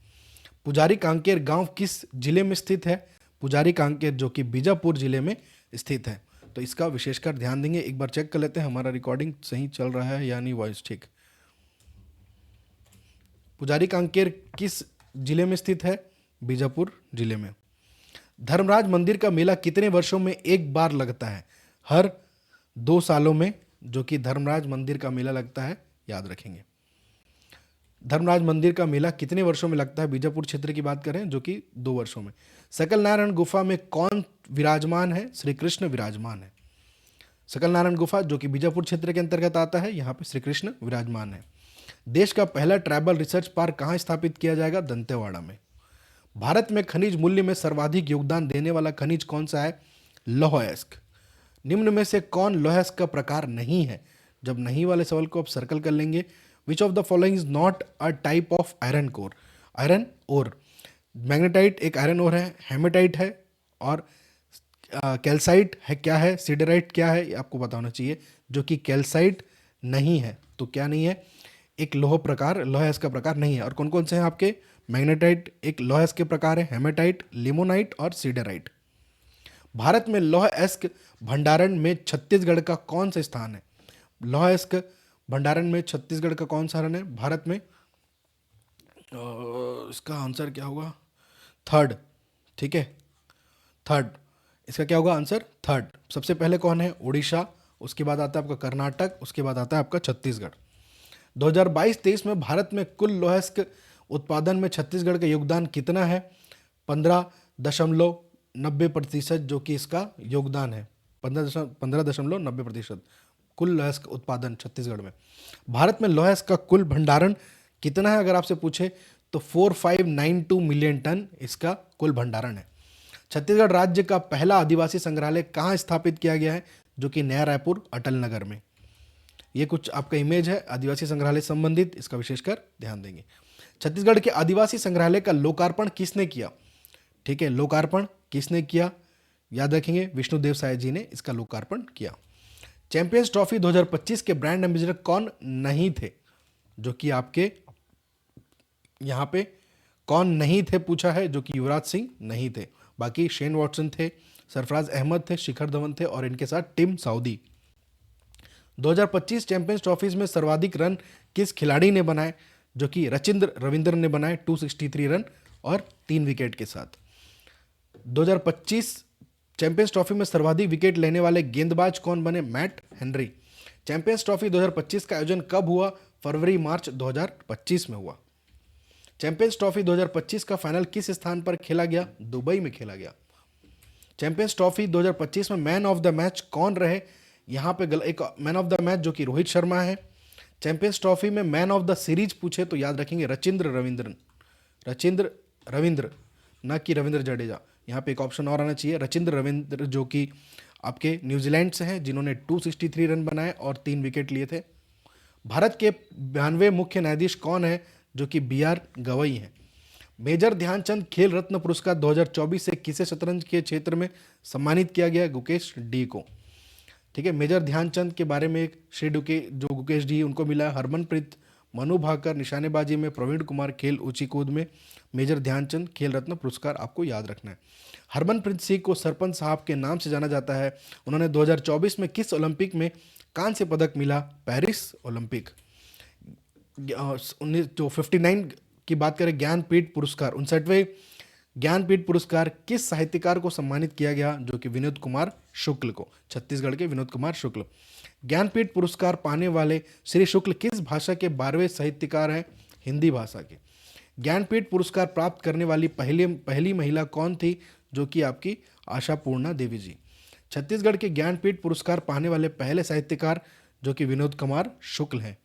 [SPEAKER 1] पुजारी कांकेर गांव किस जिले में स्थित है? पुजारी कांकेर जो कि बीजापुर जिले में स्थित है। तो इसका विशेषकर ध्यान देंगे। एक बार चेक कर लेते हैं हमारा रिकॉर्डिंग सही चल रहा है या नहीं, वॉइस ठीक। पुजारी कांकेर किस जिले में स्थित है? बीजापुर जिले में। धर्मराज मंदिर का मेला कितने वर्षों में एक बार लगता है? हर 2 सालों में जो कि धर्मराज मंदिर का मेला लगता है, याद रखेंगे। धर्मराज मंदिर का मेला कितने वर्षों में लगता है? बीजापुर क्षेत्र की बात करें जो कि 2 वर्षों में। सकल नारायण गुफा में कौन विराजमान है? श्री कृष्ण विराजमान है। सकल नारायण गुफा जो कि बीजापुर क्षेत्र के अंतर्गत आता है, यहाँ पे श्री कृष्ण विराजमान है। देश का पहला ट्राइबल रिसर्च पार्क कहाँ स्थापित किया जाएगा? दंतेवाड़ा में। भारत में खनिज मूल्य में सर्वाधिक योगदान देने वाला खनिज कौन सा है? लौह अयस्क। निम्न में से कौन लौह अयस्क का प्रकार नहीं है? जब नहीं वाले सवाल को आप सर्कल कर लेंगे। Which of the following is not a type of iron core? Iron ore. Magnetite एक आयरन ओर है, हेमेटाइट है, और कैल्साइट है क्या है, सीडराइट क्या है, ये आपको पता होना चाहिए। जो कि कैल्साइट नहीं है, तो क्या नहीं है? एक लौह प्रकार, लौह अयस्क का प्रकार नहीं है। और कौन कौन से हैं आपके? मैग्नेटाइट एक लौह अयस्क के प्रकार है, हेमेटाइट, लिमोनाइट और सीडराइट। भारत में लौह अयस्क भंडारण में छत्तीसगढ़ का कौन सा स्थान है? लौह अयस्क भंडारण में छत्तीसगढ़ का कौन सा स्थान है भारत में? इसका आंसर क्या होगा? थर्ड, ठीक है, थर्ड। इसका क्या होगा आंसर? थर्ड। सबसे पहले कौन है? उड़ीसा, उसके बाद आता है आपका कर्नाटक, उसके बाद आता है आपका छत्तीसगढ़। 2022-23 में भारत में कुल लौह अयस्क उत्पादन में छत्तीसगढ़ का योगदान कितना है? 15.90% जो कि इसका योगदान है। 15.90% कुल लौह अयस्क उत्पादन छत्तीसगढ़ में। भारत में लौह अयस्क का कुल भंडारण कितना है अगर आपसे पूछे तो 4592 मिलियन टन इसका कुल भंडारण है। छत्तीसगढ़ राज्य का पहला आदिवासी संग्रहालय कहाँ स्थापित किया गया है? जो कि नया रायपुर अटल नगर में। ये कुछ आपका इमेज है आदिवासी संग्रहालय संबंधित, इसका विशेषकर ध्यान देंगे। छत्तीसगढ़ के आदिवासी संग्रहालय का लोकार्पण किसने किया? ठीक है, लोकार्पण किसने किया? याद रखेंगे, विष्णुदेव साय जी ने इसका लोकार्पण किया। चैंपियंस ट्रॉफी 2025 के ब्रांड एम्बेसडर कौन नहीं थे? जो कि आपके यहाँ पे कौन नहीं थे पूछा है, जो कि युवराज सिंह नहीं थे। बाकी शेन वॉटसन थे, सरफराज अहमद थे, शिखर धवन थे और इनके साथ टिम साउदी। 2025 चैंपियंस ट्रॉफीज में सर्वाधिक रन किस खिलाड़ी ने बनाए? जो कि रचिंद्र रविंद्र ने बनाए 263 रन और 3 विकेट के साथ। 2025 चैंपियंस ट्रॉफी में सर्वाधिक विकेट लेने वाले गेंदबाज कौन बने? Matt Henry. चैंपियंस ट्रॉफी 2025 का आयोजन कब हुआ? फरवरी-मार्च 2025 में हुआ। चैंपियंस ट्रॉफी 2025 का फाइनल किस स्थान पर खेला गया? दुबई में खेला गया। चैंपियंस ट्रॉफी 2025 में मैन ऑफ द मैच कौन रहे? यहाँ पे एक मैन ऑफ द मैच जो कि रोहित शर्मा है। चैंपियंस ट्रॉफी में मैन ऑफ द सीरीज पूछे तो याद रखेंगे रचिंद्र रविंद्र, ना कि रविंद्र जडेजा। यहाँ पे एक ऑप्शन और आना चाहिए, रचिंद्र रविंद्र, जो कि आपके न्यूजीलैंड से हैं, जिन्होंने 263 रन बनाए और 3 विकेट लिए थे। भारत के 92 मुख्य न्यायाधीश कौन है? जो कि BR गवई हैं। मेजर ध्यानचंद खेल रत्न पुरस्कार 2024 से किसे शतरंज के क्षेत्र में सम्मानित किया गया? गुकेश डी को। ठीक है, मेजर ध्यानचंद के बारे में एक जो गुकेश डी उनको मिला है। हरमनप्रीत, मनु भाकर निशानेबाजी में, प्रवीण कुमार खेल ऊंची कूद में। मेजर ध्यानचंद खेल रत्न पुरस्कार आपको याद रखना है। हरमनप्रीत सिंह को सरपंच साहब के नाम से जाना जाता है। उन्होंने 2024 में किस ओलंपिक में कांस्य पदक मिला? Paris Olympic. 59 की बात करें, ज्ञानपीठ पुरस्कार 59वें ज्ञानपीठ पुरस्कार किस साहित्यकार को सम्मानित किया गया? जो कि विनोद कुमार शुक्ल को, छत्तीसगढ़ के विनोद कुमार शुक्ल। ज्ञानपीठ पुरस्कार पाने वाले श्री शुक्ल किस भाषा के 12वें साहित्यकार हैं? हिंदी भाषा के। ज्ञानपीठ पुरस्कार प्राप्त करने वाली पहली महिला कौन थी? जो कि आपकी आशापूर्णा देवी जी। छत्तीसगढ़ के ज्ञानपीठ पुरस्कार पाने वाले पहले साहित्यकार जो कि विनोद कुमार शुक्ल हैं।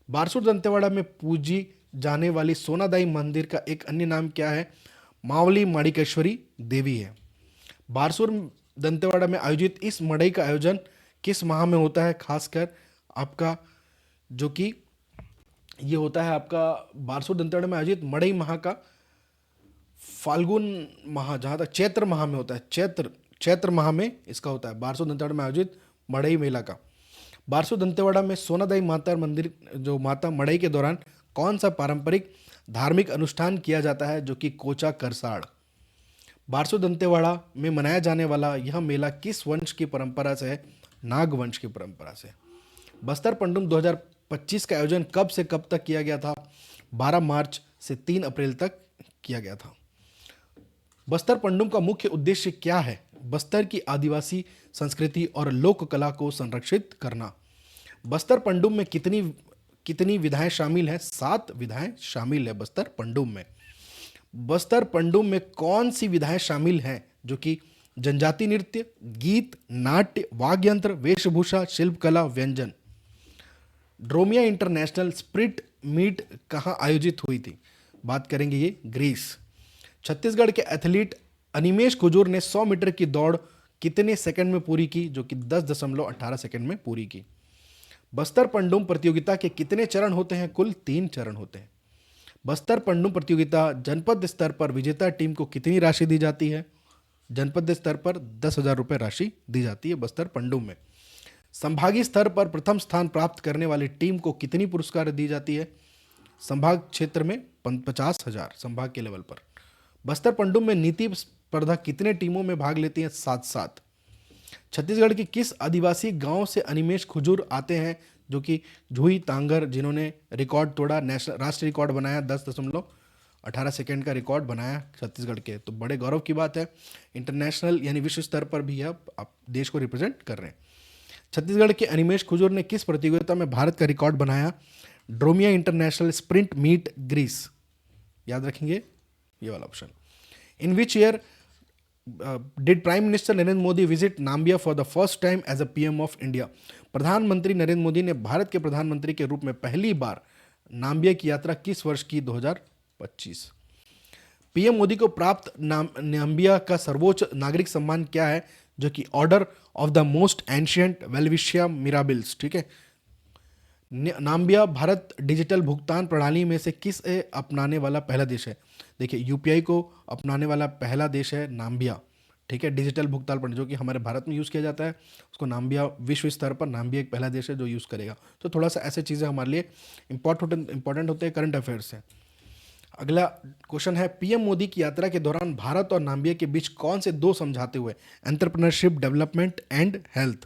[SPEAKER 1] बारसूर दंतेवाड़ा में पूजी जाने वाली सोनादाई मंदिर का एक अन्य नाम क्या है? मावली माणिकेश्वरी देवी है। बारसूर दंतेवाड़ा में आयोजित इस मड़ई का आयोजन किस माह में होता है? खासकर आपका जो कि ये होता है आपका बारसूर दंतेवाड़ा में आयोजित मड़ई माह का फाल्गुन माह, जहाँ तक चैत्र माह में होता है, चैत्र चैत्र माह में इसका होता है बारसूर दंतेवाड़ा में आयोजित मड़ई मेला का। बारसूर दंतेवाड़ा में सोनादाई माता मंदिर जो माता मड़ई के दौरान कौन सा पारंपरिक धार्मिक अनुष्ठान किया जाता है? जो कि कोचा करसाड़। बारसूर दंतेवाड़ा में मनाया जाने वाला यह मेला किस वंश की परंपरा से है? नाग वंश की परंपरा से। बस्तर पंडुम 2025 का आयोजन कब से कब तक किया गया था? 12 मार्च से 3 अप्रैल तक किया गया था। बस्तर पंडुम का मुख्य उद्देश्य क्या है? बस्तर की आदिवासी संस्कृति और लोक कला को संरक्षित करना। बस्तर पंडुम में कितनी कितनी विधाएं शामिल हैं? 7 विधाएं शामिल है बस्तर पंडुम में। बस्तर पंडुम में कौन सी विधाएं शामिल हैं? जो कि जनजाति नृत्य, गीत, नाट्य, वाद्य यंत्र, वेशभूषा, शिल्पकला, व्यंजन। ड्रोमिया इंटरनेशनल स्प्रिट मीट कहाँ आयोजित हुई थी? बात करेंगे ये ग्रीस। छत्तीसगढ़ के एथलीट अनिमेश कुजूर ने 100 मीटर की दौड़ कितने सेकंड में पूरी की? जो कि 10.18 सेकंड में पूरी की। बस्तर पंडुम प्रतियोगिता के कितने चरण होते हैं? कुल 3 चरण होते हैं। बस्तर पंडुम प्रतियोगिता जनपद स्तर पर विजेता टीम को कितनी राशि दी जाती है? जनपद स्तर पर 10,000 रुपये राशि दी जाती है बस्तर पंडुम में। संभागीय स्तर पर प्रथम स्थान प्राप्त करने वाली टीम को कितनी पुरस्कार दी जाती है? संभाग क्षेत्र में 50,000 संभाग के लेवल पर। बस्तर पंडुम में नीति स्पर्धा कितने टीमों में भाग लेती हैं? 7-7। छत्तीसगढ़ के किस आदिवासी गांव से अनिमेश खुजूर आते हैं? जो कि झुई तांगर, जिन्होंने रिकॉर्ड तोड़ा, नेशनल राष्ट्रीय रिकॉर्ड बनाया, 10.18 सेकेंड का रिकॉर्ड बनाया छत्तीसगढ़ के, तो बड़े गौरव की बात है। इंटरनेशनल यानी विश्व स्तर पर भी आप देश को रिप्रेजेंट कर रहे हैं। छत्तीसगढ़ के अनिमेश खुजूर ने किस प्रतियोगिता में भारत का रिकॉर्ड बनाया? Dromia international sprint meet Greece. याद रखेंगे ये वाला option. In which year did prime minister Narendra Modi visit Namibia for the first time as a PM of India? प्रधानमंत्री नरेंद्र मोदी ने भारत के प्रधानमंत्री के रूप में पहली बार नाम्बिया की यात्रा किस वर्ष की? 2025। पीएम मोदी को प्राप्त नाम्बिया का सर्वोच्च नागरिक सम्मान क्या है? जो कि order of the most ancient Welwitschia mirabilis. ठीक है। नाम्बिया भारत डिजिटल भुगतान प्रणाली में से किस अपनाने वाला पहला देश है? देखिए, यूपीआई को अपनाने वाला पहला देश है नाम्बिया। ठीक है, डिजिटल भुगतान प्रणाली जो कि हमारे भारत में यूज़ किया जाता है, उसको नाम्बिया, विश्व स्तर पर नाम्बिया एक पहला देश है जो यूज़ करेगा। तो थोड़ा सा ऐसे चीज़ें हमारे लिए इंपॉर्टेंट होते हैं, करंट अफेयर्स से। अगला क्वेश्चन है, पीएम मोदी की यात्रा के दौरान भारत और नाम्बिया के बीच कौन से 2 समझौते हुए? Entrepreneurship, development and health.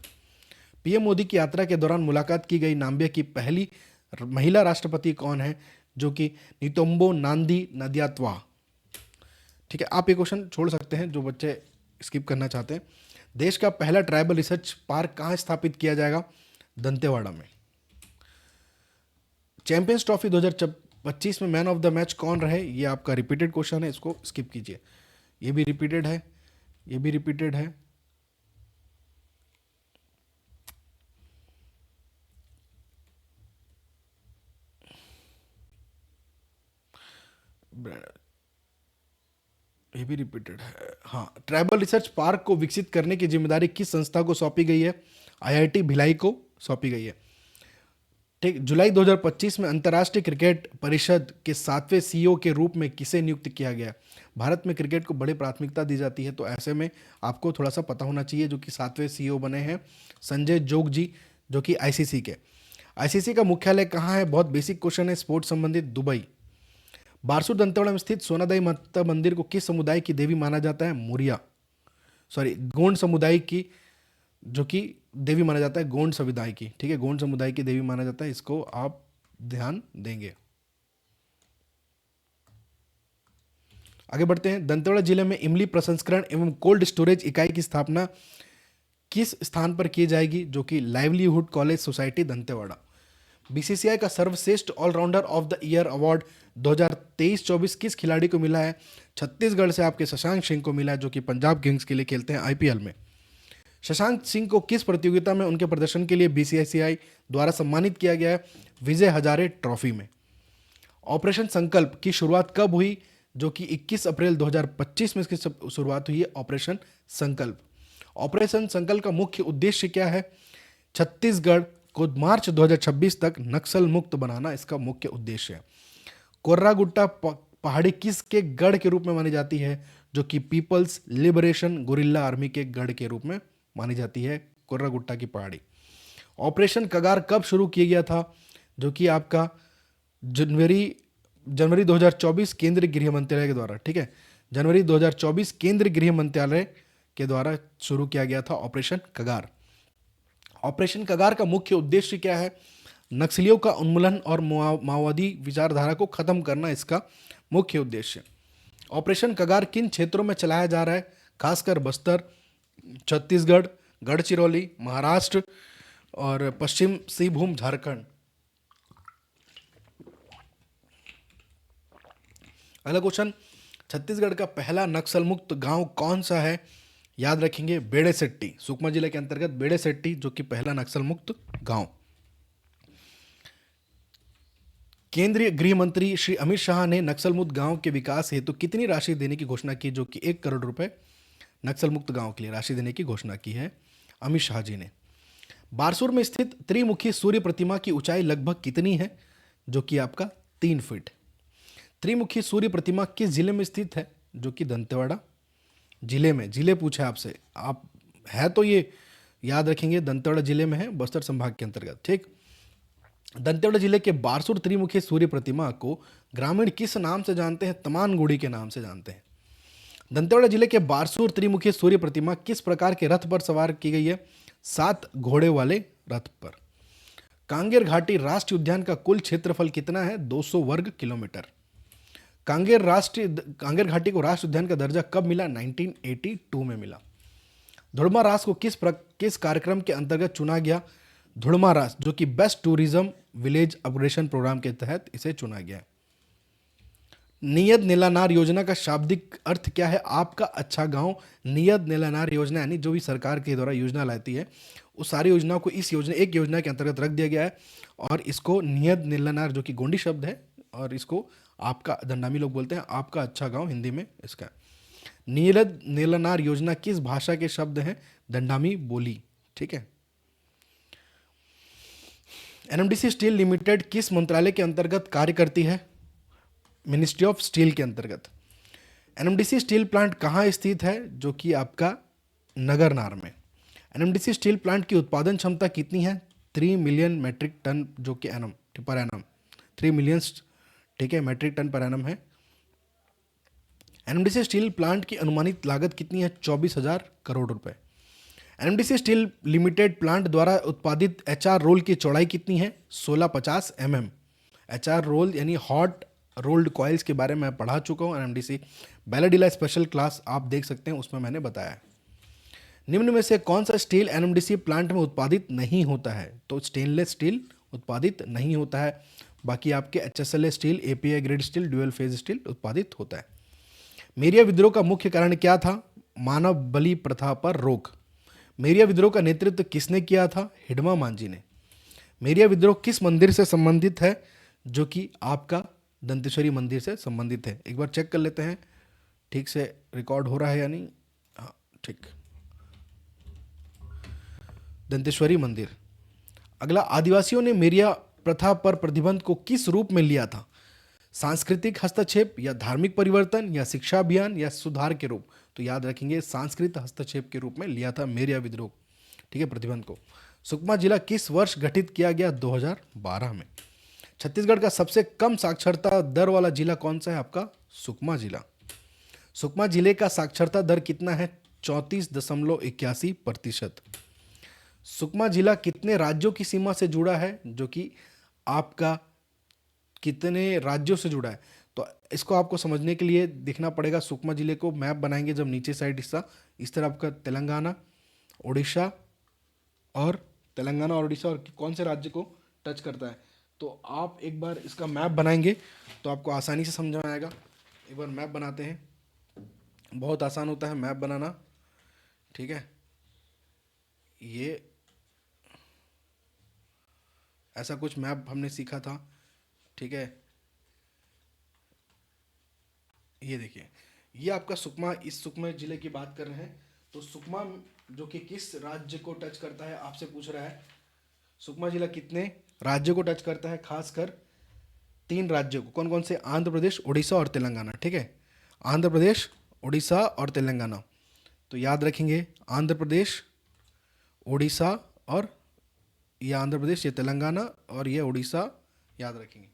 [SPEAKER 1] PM Modi की यात्रा के दौरान मुलाकात की गई नाम्बिया की पहली महिला राष्ट्रपति कौन है? जो कि नितोम्बो नांदी नदियात्वा। ठीक है, आप ये क्वेश्चन छोड़ सकते हैं जो बच्चे स्किप करना चाहते हैं। देश का पहला ट्राइबल रिसर्च पार्क कहाँ स्थापित किया जाएगा? दंतेवाड़ा में। चैंपियंस ट्रॉफी 2025 में मैन ऑफ द मैच कौन रहे? ये आपका रिपीटेड क्वेश्चन है, इसको स्किप कीजिए। ये भी रिपीटेड है, ये भी रिपीटेड है। ये भी रिपीटेड है। हाँ, ट्राइबल रिसर्च पार्क को विकसित करने की जिम्मेदारी किस संस्था को सौंपी गई है? आईआईटी भिलाई को सौंपी गई है। ठीक, जुलाई 2025 में अंतर्राष्ट्रीय क्रिकेट परिषद के 7वें सीईओ के रूप में किसे नियुक्त किया गया? भारत में क्रिकेट को बड़ी प्राथमिकता दी जाती है, तो ऐसे में आपको थोड़ा सा पता होना चाहिए। जो कि 7वें सीईओ बने हैं संजय जोग जी, जो कि आईसीसी के। आईसीसी का मुख्यालय कहाँ है? बहुत बेसिक क्वेश्चन है, स्पोर्ट्स संबंधित, दुबई। बारसूर दंतेवाड़ा में स्थित सोनादाई माता मंदिर को किस समुदाय की देवी माना जाता है? गोंड समुदाय की जो कि देवी माना जाता है, गोंड समुदाय की। ठीक है, गोंड समुदाय की देवी माना जाता है, इसको आप ध्यान देंगे। आगे बढ़ते हैं। दंतेवाड़ा जिले में इमली प्रसंस्करण एवं कोल्ड स्टोरेज इकाई की स्थापना किस स्थान पर की जाएगी? जो कि livelihood college society Dantewada. BCCI का सर्वश्रेष्ठ all rounder of the year award 2023-24 किस खिलाड़ी को मिला है? छत्तीसगढ़ से आपके शशांक सिंह को मिला है, जो कि पंजाब किंग्स के लिए खेलते हैं आईपीएल में। शशांक सिंह को किस प्रतियोगिता में उनके प्रदर्शन के लिए बीसीसीआई द्वारा सम्मानित किया गया है? विजय हजारे ट्रॉफी में। ऑपरेशन संकल्प की शुरुआत कब हुई? जो कि 21 अप्रैल 2025 में इसकी शुरुआत हुई है ऑपरेशन संकल्प। ऑपरेशन संकल्प का मुख्य उद्देश्य क्या है? छत्तीसगढ़ को मार्च 2026 तक नक्सल मुक्त बनाना इसका मुख्य उद्देश्य है। कोर्रा गुट्टा पहाड़ी किसके गढ़ के रूप में मानी जाती है? जो कि पीपल्स लिबरेशन गुरिल्ला आर्मी के गढ़ के रूप में मानी जाती है कोर्रा गुट्टा की पहाड़ी। ऑपरेशन कगार कब शुरू किया गया था? जो कि आपका जनवरी 2024 केंद्रीय गृह मंत्रालय के द्वारा, ठीक है, जनवरी 2024 केंद्रीय गृह मंत्रालय के द्वारा शुरू किया गया था ऑपरेशन कगार। ऑपरेशन कगार का मुख्य उद्देश्य क्या है? नक्सलियों का उन्मूलन और माओवादी विचारधारा को खत्म करना इसका मुख्य उद्देश्य। ऑपरेशन कगार किन क्षेत्रों में चलाया जा रहा है? खासकर बस्तर, छत्तीसगढ़, गढ़चिरौली, महाराष्ट्र और पश्चिम सिंहभूम, झारखंड। अगला क्वेश्चन, छत्तीसगढ़ का पहला नक्सल मुक्त गांव कौन सा है? याद रखेंगे बेड़ेसेट्टी, सुकमा जिले के अंतर्गत बेड़ेसेट्टी जो कि पहला नक्सल मुक्त गांव। केंद्रीय गृह मंत्री श्री अमित शाह ने नक्सल मुक्त गांव के विकास हेतु कितनी राशि देने की घोषणा की? जो कि 1 करोड़ रुपए नक्सल मुक्त गांव के लिए राशि देने की घोषणा की है अमित शाह जी ने। बारसूर में स्थित त्रिमुखी सूर्य प्रतिमा की ऊंचाई लगभग कितनी है? जो कि आपका 3 फीट। त्रिमुखी सूर्य प्रतिमा किस जिले में स्थित है? जो कि दंतेवाड़ा जिले में। जिले पूछा है आपसे, आप है तो ये याद रखेंगे दंतेवाड़ा जिले में है, बस्तर संभाग के अंतर्गत, ठीक। दंतेवाड़ा जिले के बारसूर त्रिमुखी सूर्य प्रतिमा को ग्रामीण किस नाम से जानते हैं? तमानगुड़ी के नाम से जानते हैं। दंतेवाड़ा जिले के बारसूर त्रिमुखी सूर्य प्रतिमा किस प्रकार के रथ पर सवार की गई है? 7 घोड़े वाले रथ पर। कांगेर घाटी राष्ट्रीय उद्यान का कुल क्षेत्रफल कितना है? 200 वर्ग किलोमीटर। कांगेर घाटी को राष्ट्रीय उद्यान का दर्जा कब मिला? 1982 में मिला। धुड़मा रास को किस कार्यक्रम के अंतर्गत चुना गया? धुड़मा रास जो कि best tourism village upgradation programme के तहत इसे चुना गया। नियत नीलानार योजना का शाब्दिक अर्थ क्या है? आपका अच्छा गांव। नियत नीलानार योजना यानी जो भी सरकार के द्वारा योजना लाती है उस सारी योजना को इस एक योजना के अंतर्गत रख दिया गया है और इसको नियत नीलानार जो कि गोंडी शब्द है और इसको आपका दंडामी लोग बोलते हैं आपका अच्छा गांव हिंदी में इसका। नीयत नीलानार योजना किस भाषा के शब्द हैं? दंडामी बोली, ठीक है। एनएमडीसी स्टील लिमिटेड किस मंत्रालय के अंतर्गत कार्य करती है? मिनिस्ट्री ऑफ स्टील के अंतर्गत। एनएमडीसी स्टील प्लांट कहाँ स्थित है? जो कि आपका नगरनार में। एनएमडीसी स्टील प्लांट की उत्पादन क्षमता कितनी है? 3 मिलियन मैट्रिक टन जो कि पर एनम 3 मिलियन, ठीक है, मैट्रिक टन पर एनम है। एनएमडीसी स्टील प्लांट की अनुमानित लागत कितनी है? 24,000 करोड़ रुपए। एनएमडीसी स्टील लिमिटेड प्लांट द्वारा उत्पादित एचआर रोल की चौड़ाई कितनी है? 1650 mm। एचआर रोल यानी हॉट रोल्ड कॉइल्स के बारे में मैं पढ़ा चुका हूँ। एनएमडीसी बैलेडिला स्पेशल क्लास आप देख सकते हैं, उसमें मैंने बताया है। निम्न में से कौन सा स्टील एनएमडीसी प्लांट में उत्पादित नहीं होता है? तो स्टेनलेस स्टील उत्पादित नहीं होता है। बाकी आपके HSLA steel, API grade steel, dual phase steel उत्पादित होता है। मेरिया विद्रोह का मुख्य कारण क्या था? मानव बलि प्रथा पर रोक। मेरिया विद्रोह का नेतृत्व किसने किया था? हिडमा मांझी ने। मेरिया विद्रोह किस मंदिर से संबंधित है? जो कि आपका दंतेश्वरी मंदिर से संबंधित है। एक बार चेक कर लेते हैं ठीक से रिकॉर्ड हो रहा है या नहीं। हाँ, ठीक, दंतेश्वरी मंदिर। अगला, आदिवासियों ने मेरिया प्रथा पर प्रतिबंध को किस रूप में लिया था? सांस्कृतिक हस्तक्षेप या धार्मिक परिवर्तन या शिक्षा अभियान या सुधार के रूप? तो याद रखेंगे सांस्कृतिक हस्तक्षेप के रूप में लिया था मेरिया विद्रोह, ठीक है, प्रतिबंध को। सुकमा जिला किस वर्ष गठित किया गया? 2012 में। छत्तीसगढ़ का सबसे कम साक्षरता दर वाला जिला कौन सा है? आपका सुकमा जिला। सुकमा जिले का साक्षरता दर कितना है? 34.81%। सुकमा जिला कितने राज्यों की सीमा से जुड़ा है? जो कि आपका कितने राज्यों से जुड़ा है? तो इसको आपको समझने के लिए देखना पड़ेगा। सुकमा जिले को मैप बनाएंगे जब नीचे साइड हिस्सा इस तरह आपका तेलंगाना, उड़ीसा और कौन से राज्य को टच करता है, तो आप एक बार इसका मैप बनाएंगे तो आपको आसानी से समझ में आएगा। एक बार मैप बनाते हैं, बहुत आसान होता है मैप बनाना, ठीक है। ये ऐसा कुछ मैप हमने सीखा था, ठीक है। ये देखिए, ये आपका सुकमा, इस सुकमा जिले की बात कर रहे हैं। तो सुकमा जो कि किस राज्य को टच करता है आपसे पूछ रहा है। सुकमा जिला कितने राज्य को टच करता है, खासकर 3 राज्यों को। कौन कौन से? आंध्र प्रदेश, उड़ीसा और तेलंगाना, ठीक है। आंध्र प्रदेश, उड़ीसा और तेलंगाना। तो याद रखेंगे, आंध्र प्रदेश, उड़ीसा और ये आंध्र प्रदेश, ये तेलंगाना और ये उड़ीसा, याद रखेंगे,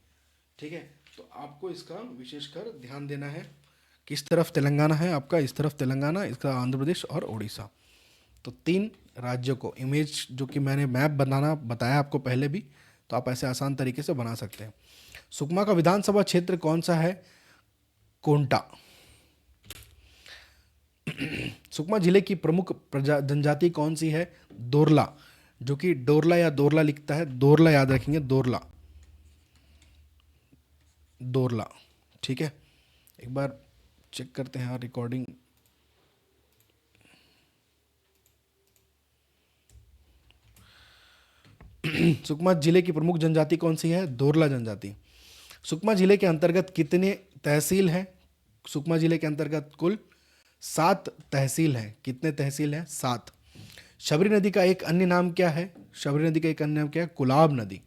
[SPEAKER 1] ठीक है। तो आपको इसका विशेषकर ध्यान देना है, किस तरफ तेलंगाना है आपका, इस तरफ तेलंगाना, इसका आंध्र प्रदेश और उड़ीसा। तो 3 राज्यों को इमेज, जो कि मैंने मैप बनाना बताया आपको पहले भी, तो आप ऐसे आसान तरीके से बना सकते हैं। सुकमा का विधानसभा क्षेत्र कौन सा है? कोंटा। सुकमा जिले की प्रमुख जनजाति कौन सी है? दोरला, जो कि डोरला या दोरला लिखता है, दोरला याद रखेंगे, दोरला, दोरला, ठीक है। एक बार चेक करते हैं रिकॉर्डिंग। सुकमा जिले की प्रमुख जनजाति कौन सी है? दोरला जनजाति। सुकमा जिले के अंतर्गत कितने तहसील हैं? सुकमा जिले के अंतर्गत कुल 7 तहसील हैं। कितने तहसील हैं? 7। शबरी नदी का एक अन्य नाम क्या है? शबरी नदी का एक अन्य नाम क्या है? कुलाब नदी।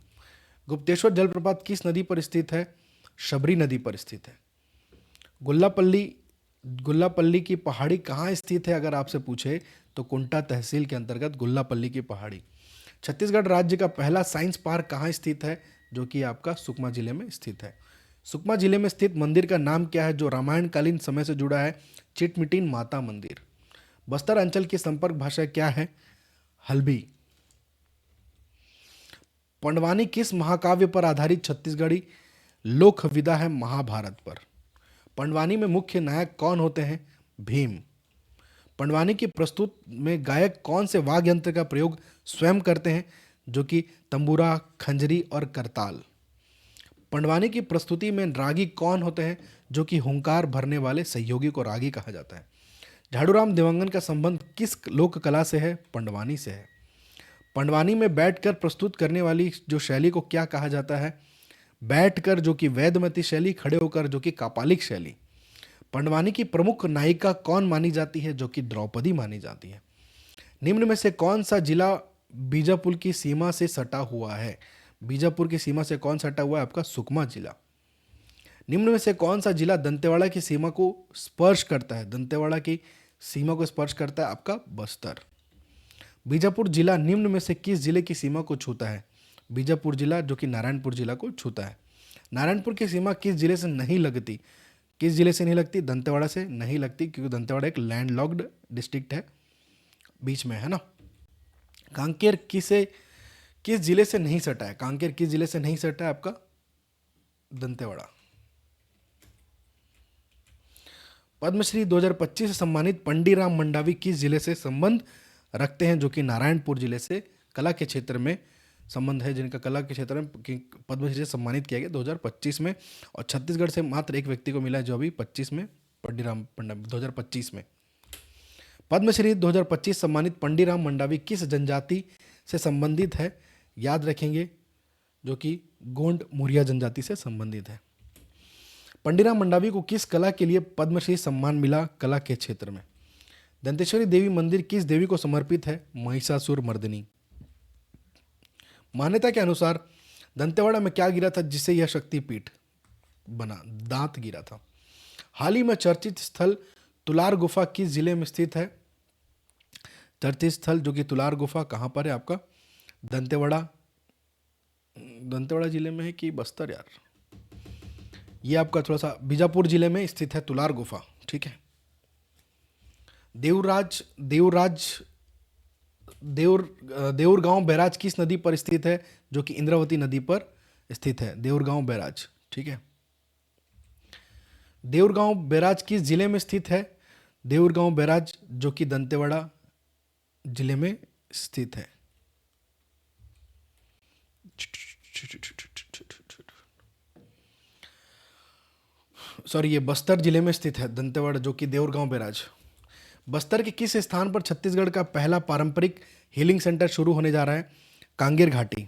[SPEAKER 1] गुप्तेश्वर जलप्रपात किस नदी पर स्थित है? शबरी नदी पर स्थित है। गुल्लापल्ली, गुल्लापल्ली की पहाड़ी कहाँ स्थित है अगर आपसे पूछे, तो कुंटा तहसील के अंतर्गत गुल्लापल्ली की पहाड़ी। छत्तीसगढ़ राज्य का पहला साइंस पार्क कहाँ स्थित है? जो कि आपका सुकमा जिले में स्थित है। सुकमा जिले में स्थित मंदिर का नाम क्या है जो रामायण कालीन समय से जुड़ा है? चिटमिटिन माता मंदिर। बस्तर अंचल की संपर्क भाषा क्या है? हल्बी। पंडवानी किस महाकाव्य पर आधारित छत्तीसगढ़ी लोक विधा है? महाभारत पर। पंडवानी में मुख्य नायक कौन होते हैं? भीम। पंडवानी की प्रस्तुत में गायक कौन से वाद्य यंत्र का प्रयोग स्वयं करते हैं? जो कि तंबूरा, खंजरी और करताल। पंडवानी की प्रस्तुति में रागी कौन होते हैं? जो कि हुंकार भरने वाले सहयोगी को रागी कहा जाता है। झाड़ूराम देवांगन का संबंध किस लोक कला से है? पंडवानी से है। पंडवानी में बैठकर प्रस्तुत करने वाली जो शैली को क्या कहा जाता है? बैठकर जो कि वैदमती शैली, खड़े होकर जो कि कापालिक शैली। पंडवानी की प्रमुख नायिका कौन मानी जाती है? जो कि द्रौपदी मानी जाती है। निम्न में से कौन सा जिला बीजापुर की सीमा से सटा हुआ है? बीजापुर की सीमा से कौन सटा हुआ है? आपका सुकमा जिला। निम्न में से कौन सा जिला दंतेवाड़ा की सीमा को स्पर्श करता है? दंतेवाड़ा की सीमा को स्पर्श करता है आपका बस्तर। बीजापुर जिला निम्न में से किस जिले की सीमा को छूता है? बीजापुर जिला जो कि नारायणपुर जिला को छूता है। नारायणपुर की सीमा किस जिले से नहीं लगती? किस जिले से नहीं लगती? दंतेवाड़ा से नहीं लगती, क्योंकि दंतेवाड़ा एक लैंडलॉक्ड डिस्ट्रिक्ट है, बीच में है ना। कांकेर किस जिले से नहीं सटा है? कांकेर किस जिले से नहीं सटा है? आपका दंतेवाड़ा। पद्मश्री 2025 से सम्मानित पंडीराम मंडावी किस जिले से संबंध रखते हैं? जो कि नारायणपुर जिले से कला के क्षेत्र में संबंध है, जिनका कला के क्षेत्र में पद्मश्री से सम्मानित किया गया 2025 में। और छत्तीसगढ़ से मात्र एक व्यक्ति को मिला है जो अभी 25 में, पंडीराम मंडावी 2025 में। पद्मश्री 2025 सम्मानित पंडीराम मंडावी किस जनजाति से संबंधित है? याद रखेंगे, जो कि गोंड मुरिया जनजाति से संबंधित है। पंडीराम मंडावी को किस कला के लिए पद्मश्री सम्मान मिला? कला के क्षेत्र में। दंतेश्वरी देवी मंदिर किस देवी को समर्पित है? महिषासुर मर्दिनी। मान्यता के अनुसार दंतेवाड़ा में क्या गिरा था जिससे यह शक्तिपीठ बना? दांत गिरा था। हाल ही में चर्चित स्थल तुलार गुफा किस जिले में स्थित है? चर्चित स्थल जो कि तुलार गुफा कहाँ पर है? आपका दंतेवाड़ा, दंतेवाड़ा जिले में है कि बस्तर यार? ये आपका थोड़ा सा बीजापुर जिले में स्थित है तुलार गुफा, ठीक है। देवराज देवराज देउरगांव बैराज किस नदी पर स्थित है? जो कि इंद्रावती नदी पर स्थित है, देउरगांव बैराज, ठीक है। देउरगांव बैराज किस जिले में स्थित है? देउरगांव बैराज जो कि दंतेवाड़ा जिले में स्थित है। सॉरी, ये बस्तर जिले में स्थित है दंतेवाड़ा, जो कि देउरगांव बैराज। बस्तर के किस स्थान पर छत्तीसगढ़ का पहला पारंपरिक हीलिंग सेंटर शुरू होने जा रहा है? कांगेर घाटी।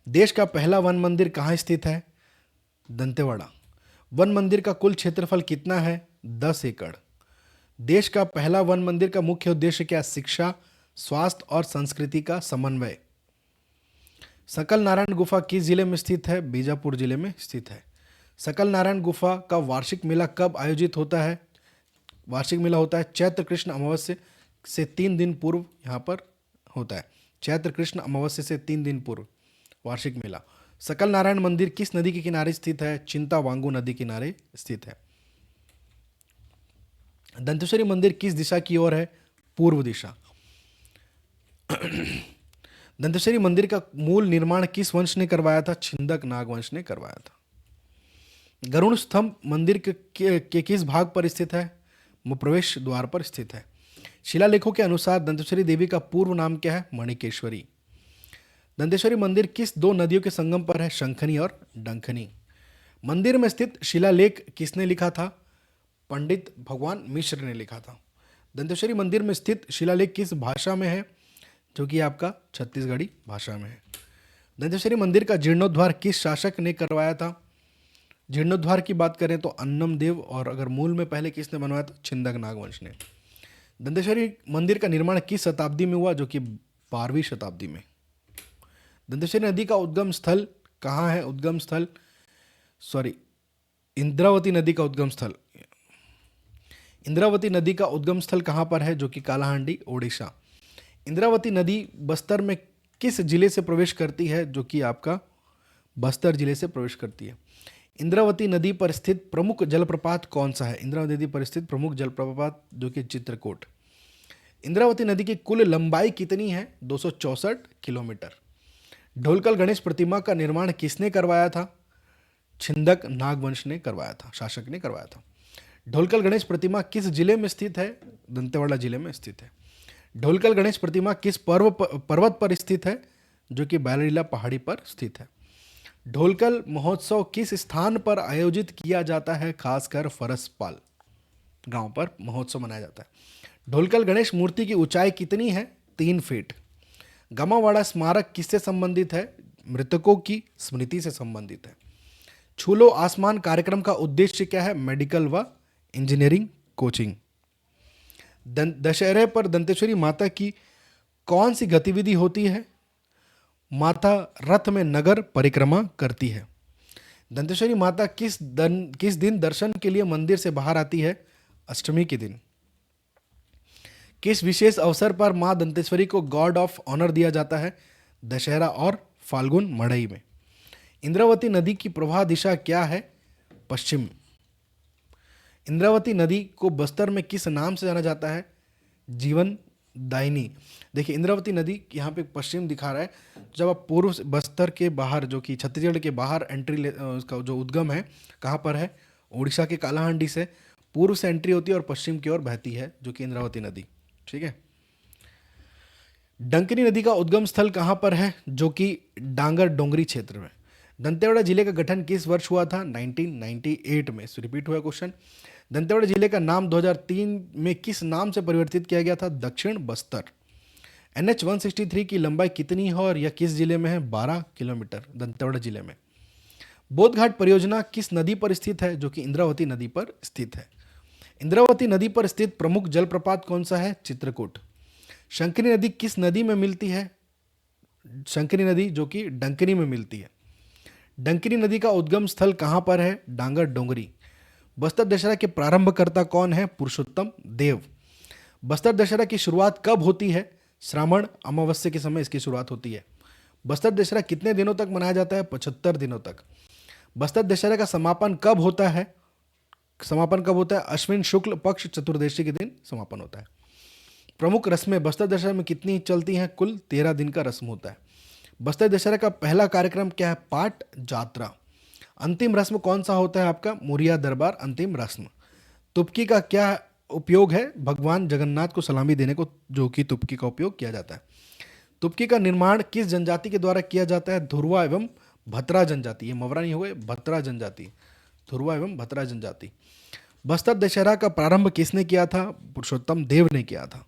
[SPEAKER 1] देश का पहला वन मंदिर कहाँ स्थित है? दंतेवाड़ा। वन मंदिर का कुल क्षेत्रफल कितना है? 10 एकड़। देश का पहला वन मंदिर का मुख्य उद्देश्य क्या? शिक्षा, स्वास्थ्य और संस्कृति का समन्वय। सकल नारायण गुफा किस जिले में स्थित है? बीजापुर जिले में स्थित है। सकल नारायण गुफा का वार्षिक मेला कब आयोजित होता है? वार्षिक मेला होता है चैत्र कृष्ण अमावस्या से 3 दिन पूर्व यहाँ पर होता है। चैत्र कृष्ण अमावस्या से 3 दिन पूर्व वार्षिक मेला। सकल नारायण मंदिर किस नदी के किनारे स्थित है? चिंतावांगू नदी किनारे स्थित है। दंतेश्वरी मंदिर किस दिशा की ओर है? पूर्व दिशा। दंतेश्वरी मंदिर का मूल निर्माण किस वंश ने करवाया था? छिंदक नाग वंश ने करवाया था। गरुड़ स्तंभ मंदिर के किस भाग पर स्थित है? प्रवेश द्वार पर स्थित है। शिलालेखों के अनुसार दंतेश्वरी देवी का पूर्व नाम क्या है? मणिकेश्वरी। दंतेश्वरी मंदिर किस 2 नदियों के संगम पर है? शंखनी और डंखनी। मंदिर में स्थित शिलालेख किसने लिखा था? पंडित भगवान मिश्र ने लिखा था। दंतेश्वरी मंदिर में स्थित शिलालेख किस भाषा में है? जो कि आपका छत्तीसगढ़ी भाषा में है। दंतेश्वरी मंदिर का जीर्णोद्धार किस शासक ने करवाया था? जीर्णोद्धार की बात करें तो अन्नम देव, और अगर मूल में पहले किसने बनवाया तो छिंदक नागवंश ने। दंतेश्वरी मंदिर का निर्माण किस शताब्दी में हुआ? जो कि 12वीं शताब्दी में। दंतेश्वरी नदी का उद्गम स्थल कहाँ है? उद्गम स्थल इंद्रावती नदी का उद्गम स्थल। इंद्रावती नदी का उद्गम स्थल कहाँ पर है? जो कि कालाहांडी, ओडिशा। इंद्रावती नदी बस्तर में किस जिले से प्रवेश करती है? जो कि आपका बस्तर जिले से प्रवेश करती है। इंद्रावती नदी पर स्थित प्रमुख जलप्रपात कौन सा है? इंद्रावती नदी पर स्थित प्रमुख जलप्रपात जो कि चित्रकूट। इंद्रावती नदी की कुल लंबाई कितनी है? 264 किलोमीटर। ढोलकल गणेश प्रतिमा का निर्माण किसने करवाया था? छिंदक नागवंश ने करवाया था, शासक ने करवाया था। ढोलकल गणेश प्रतिमा किस जिले में स्थित है? दंतेवाड़ा जिले में स्थित है। ढोलकल गणेश प्रतिमा किस पर्वत पर स्थित है? जो कि बैलरीला पहाड़ी पर स्थित है। ढोलकल महोत्सव किस स्थान पर आयोजित किया जाता है? खासकर फरसपाल गांव पर महोत्सव मनाया जाता है। ढोलकल गणेश मूर्ति की ऊंचाई कितनी है? 3 फीट। गमावाड़ा स्मारक किससे संबंधित है? मृतकों की स्मृति से संबंधित है। छूलो आसमान कार्यक्रम का उद्देश्य क्या है? मेडिकल व इंजीनियरिंग कोचिंग। दशहरे पर दंतेश्वरी माता की कौन सी गतिविधि होती है? माता रथ में नगर परिक्रमा करती है। दंतेश्वरी माता किस दिन दर्शन के लिए मंदिर से बाहर आती है? अष्टमी के दिन। किस विशेष अवसर पर मां दंतेश्वरी को गॉड ऑफ ऑनर दिया जाता है? दशहरा और फाल्गुन मड़ई में। इंद्रावती नदी की प्रवाह दिशा क्या है? पश्चिम। इंद्रावती नदी को बस्तर में किस नाम से जाना जाता है? जीवन दायिनी। देखिए इंद्रावती नदी यहाँ पे पश्चिम दिखा रहा है। जब आप पूर्व से बस्तर के बाहर, जो कि छत्तीसगढ़ के बाहर उसका जो उद्गम है कहाँ पर है? उड़ीसा के कालाहांडी से पूर्व से एंट्री होती है और पश्चिम की ओर बहती है, जो कि इंद्रावती नदी। ठीक है। डंकिनी नदी का उद्गम स्थल कहाँ पर है? जो कि डांगर डोंगरी क्षेत्र में। दंतेवाड़ा जिले का गठन किस वर्ष हुआ था? 1998 में। रिपीट हुआ क्वेश्चन। दंतेवाड़ा जिले का नाम 2003 में किस नाम से परिवर्तित किया गया था? दक्षिण बस्तर। NH 163 की लंबाई कितनी है और यह किस जिले में है? 12 किलोमीटर, दंतेवाड़ा जिले में। बोधघाट परियोजना किस नदी पर स्थित है? जो कि इंद्रावती नदी पर स्थित है। इंद्रावती नदी पर स्थित प्रमुख जलप्रपात कौन सा है? चित्रकूट। शंखनी नदी किस नदी में मिलती है? शंखनी नदी जो कि डंकिनी में मिलती है। डंकिनी नदी का उद्गम स्थल कहाँ पर है? डांगर डोंगरी। बस्तर दशहरा के प्रारंभकर्ता कौन है? पुरुषोत्तम देव। बस्तर दशहरा की शुरुआत कब होती है? श्रावण अमावस्या के समय इसकी शुरुआत होती है। बस्तर दशहरा कितने दिनों तक मनाया जाता है? 75 दिनों तक। बस्तर दशहरा का समापन कब होता है? अश्विन शुक्ल पक्ष चतुर्दशी के दिन समापन होता है। प्रमुख रस्में बस्तर दशहरा में कितनी चलती हैं? कुल 13 दिन का रस्म होता है। बस्तर दशहरा का पहला कार्यक्रम क्या है? पाट जात्रा। अंतिम रस्म कौन सा होता है आपका? मुरिया दरबार अंतिम रस्म। तुपकी का क्या उपयोग है? भगवान जगन्नाथ को सलामी देने को जो कि तुपकी का उपयोग किया जाता है। तुपकी का निर्माण किस जनजाति के द्वारा किया जाता है? धुरवा एवं भतरा जनजाति। ये मवरा नहीं हुए, भतरा जनजाति। धुरवा एवं भतरा जनजाति। बस्तर दशहरा का प्रारंभ किसने किया था? पुरुषोत्तम देव ने किया था।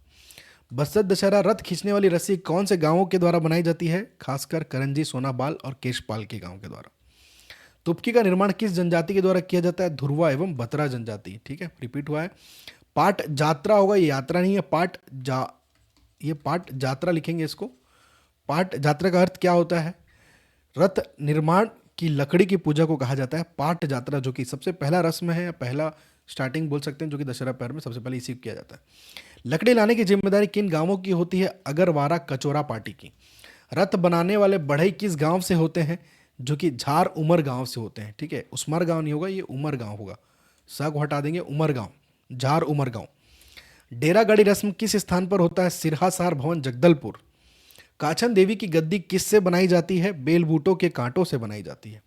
[SPEAKER 1] बस्तर दशहरा रथ खींचने वाली रस्सी कौन से गांवों के द्वारा बनाई जाती है? खासकर करंजी, सोनाबाल और केशपाल के गांव के द्वारा। तुपकी का निर्माण किस जनजाति के द्वारा किया जाता है? धुरवा एवं बतरा जनजाति। ठीक है, रिपीट हुआ है। पाट जात्रा होगा, ये यात्रा नहीं है, ये पाट जात्रा लिखेंगे इसको। पाट जात्रा का अर्थ क्या होता है? रथ निर्माण की लकड़ी की पूजा को कहा जाता है पाट जात्रा, जो कि सबसे पहला रस्म है या पहला स्टार्टिंग बोल सकते हैं, जो कि दशहरा पर्व में सबसे पहले इसी को किया जाता है। लकड़ी लाने की जिम्मेदारी किन गांवों की होती है? अगरवारा कचोरा पार्टी की। रथ बनाने वाले बढ़ई किस गांव से होते हैं? जो कि झार उमर गांव से होते हैं। ठीक है, उस्मर गांव नहीं होगा, ये उमर गांव होगा, सा को हटा देंगे, उमर गांव, झार उमर गांव। डेरागढ़ी रस्म किस स्थान पर होता है? सिरहासार भवन, जगदलपुर। काछन देवी की गद्दी किससे बनाई जाती है? बेलबूटों के कांटों से बनाई जाती है।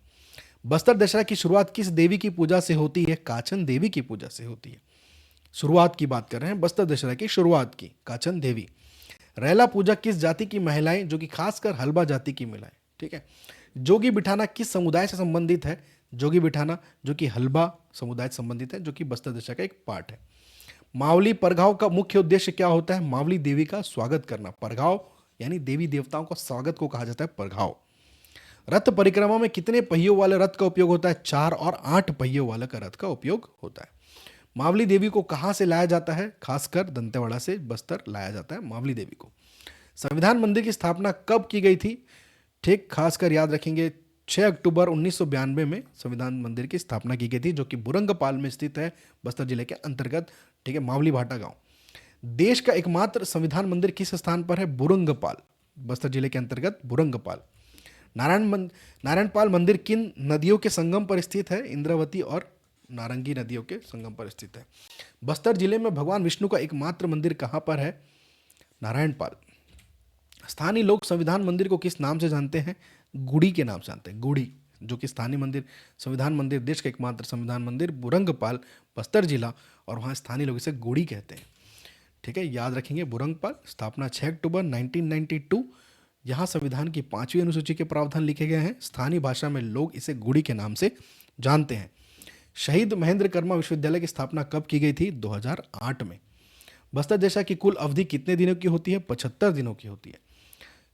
[SPEAKER 1] बस्तर दशहरा की शुरुआत किस देवी की पूजा से होती है? काछन देवी की पूजा से होती है। शुरुआत की बात कर रहे हैं, बस्तर दशहरा की शुरुआत की, काछन देवी। रैला पूजा किस जाति की महिलाएं, जो कि खासकर हलबा जाति की महिलाएं। ठीक है। जोगी बिठाना किस समुदाय से संबंधित है? जोगी बिठाना जो कि हलबा समुदाय से संबंधित है, जो कि बस्तर दशहरा का एक पार्ट है। मावली परघाव का मुख्य उद्देश्य क्या होता है? मावली देवी का स्वागत करना। परघाव यानी देवी देवताओं का स्वागत को कहा जाता है परघाव। रथ परिक्रमा में कितने पहियों वाले रथ का उपयोग होता है? 4 और 8 पहियों वाले का रथ का उपयोग होता है। मावली देवी को कहां से लाया जाता है? खासकर दंतेवाड़ा से बस्तर लाया जाता है मावली देवी को। संविधान मंदिर की स्थापना कब की गई थी? ठीक, खासकर याद रखेंगे 6 अक्टूबर 1992 में संविधान मंदिर की स्थापना की गई थी, जो कि बुरंगपाल में स्थित है, बस्तर जिले के अंतर्गत। ठीक है, मावली भाटा गांव। देश का एकमात्र संविधान मंदिर किस स्थान पर है? बुरंगपाल, बस्तर जिले के अंतर्गत बुरंगपाल। नारायणपाल मंदिर किन नदियों के संगम पर स्थित है? इंद्रावती और नारंगी नदियों के संगम पर स्थित है। बस्तर जिले में भगवान विष्णु का एकमात्र मंदिर कहां पर है? नारायणपाल। स्थानीय लोग संविधान मंदिर को किस नाम से जानते हैं? गुड़ी के नाम से जानते हैं, गुड़ी, जो कि स्थानीय मंदिर, संविधान मंदिर, देश का एकमात्र संविधान मंदिर बुरंगपाल, बस्तर जिला, और वहाँ स्थानीय लोग इसे गुड़ी कहते हैं। ठीक है, याद रखेंगे बुरंगपाल। स्थापना 6 अक्टूबर 1992। यहाँ संविधान की 5वीं अनुसूची के प्रावधान लिखे गए हैं। स्थानीय भाषा में लोग इसे गुड़ी के नाम से जानते हैं। शहीद महेंद्र कर्मा विश्वविद्यालय की स्थापना कब की गई थी? 2008 में। बस्तर दशहरा की कुल अवधि कितने दिनों की होती है? 75 दिनों की होती है।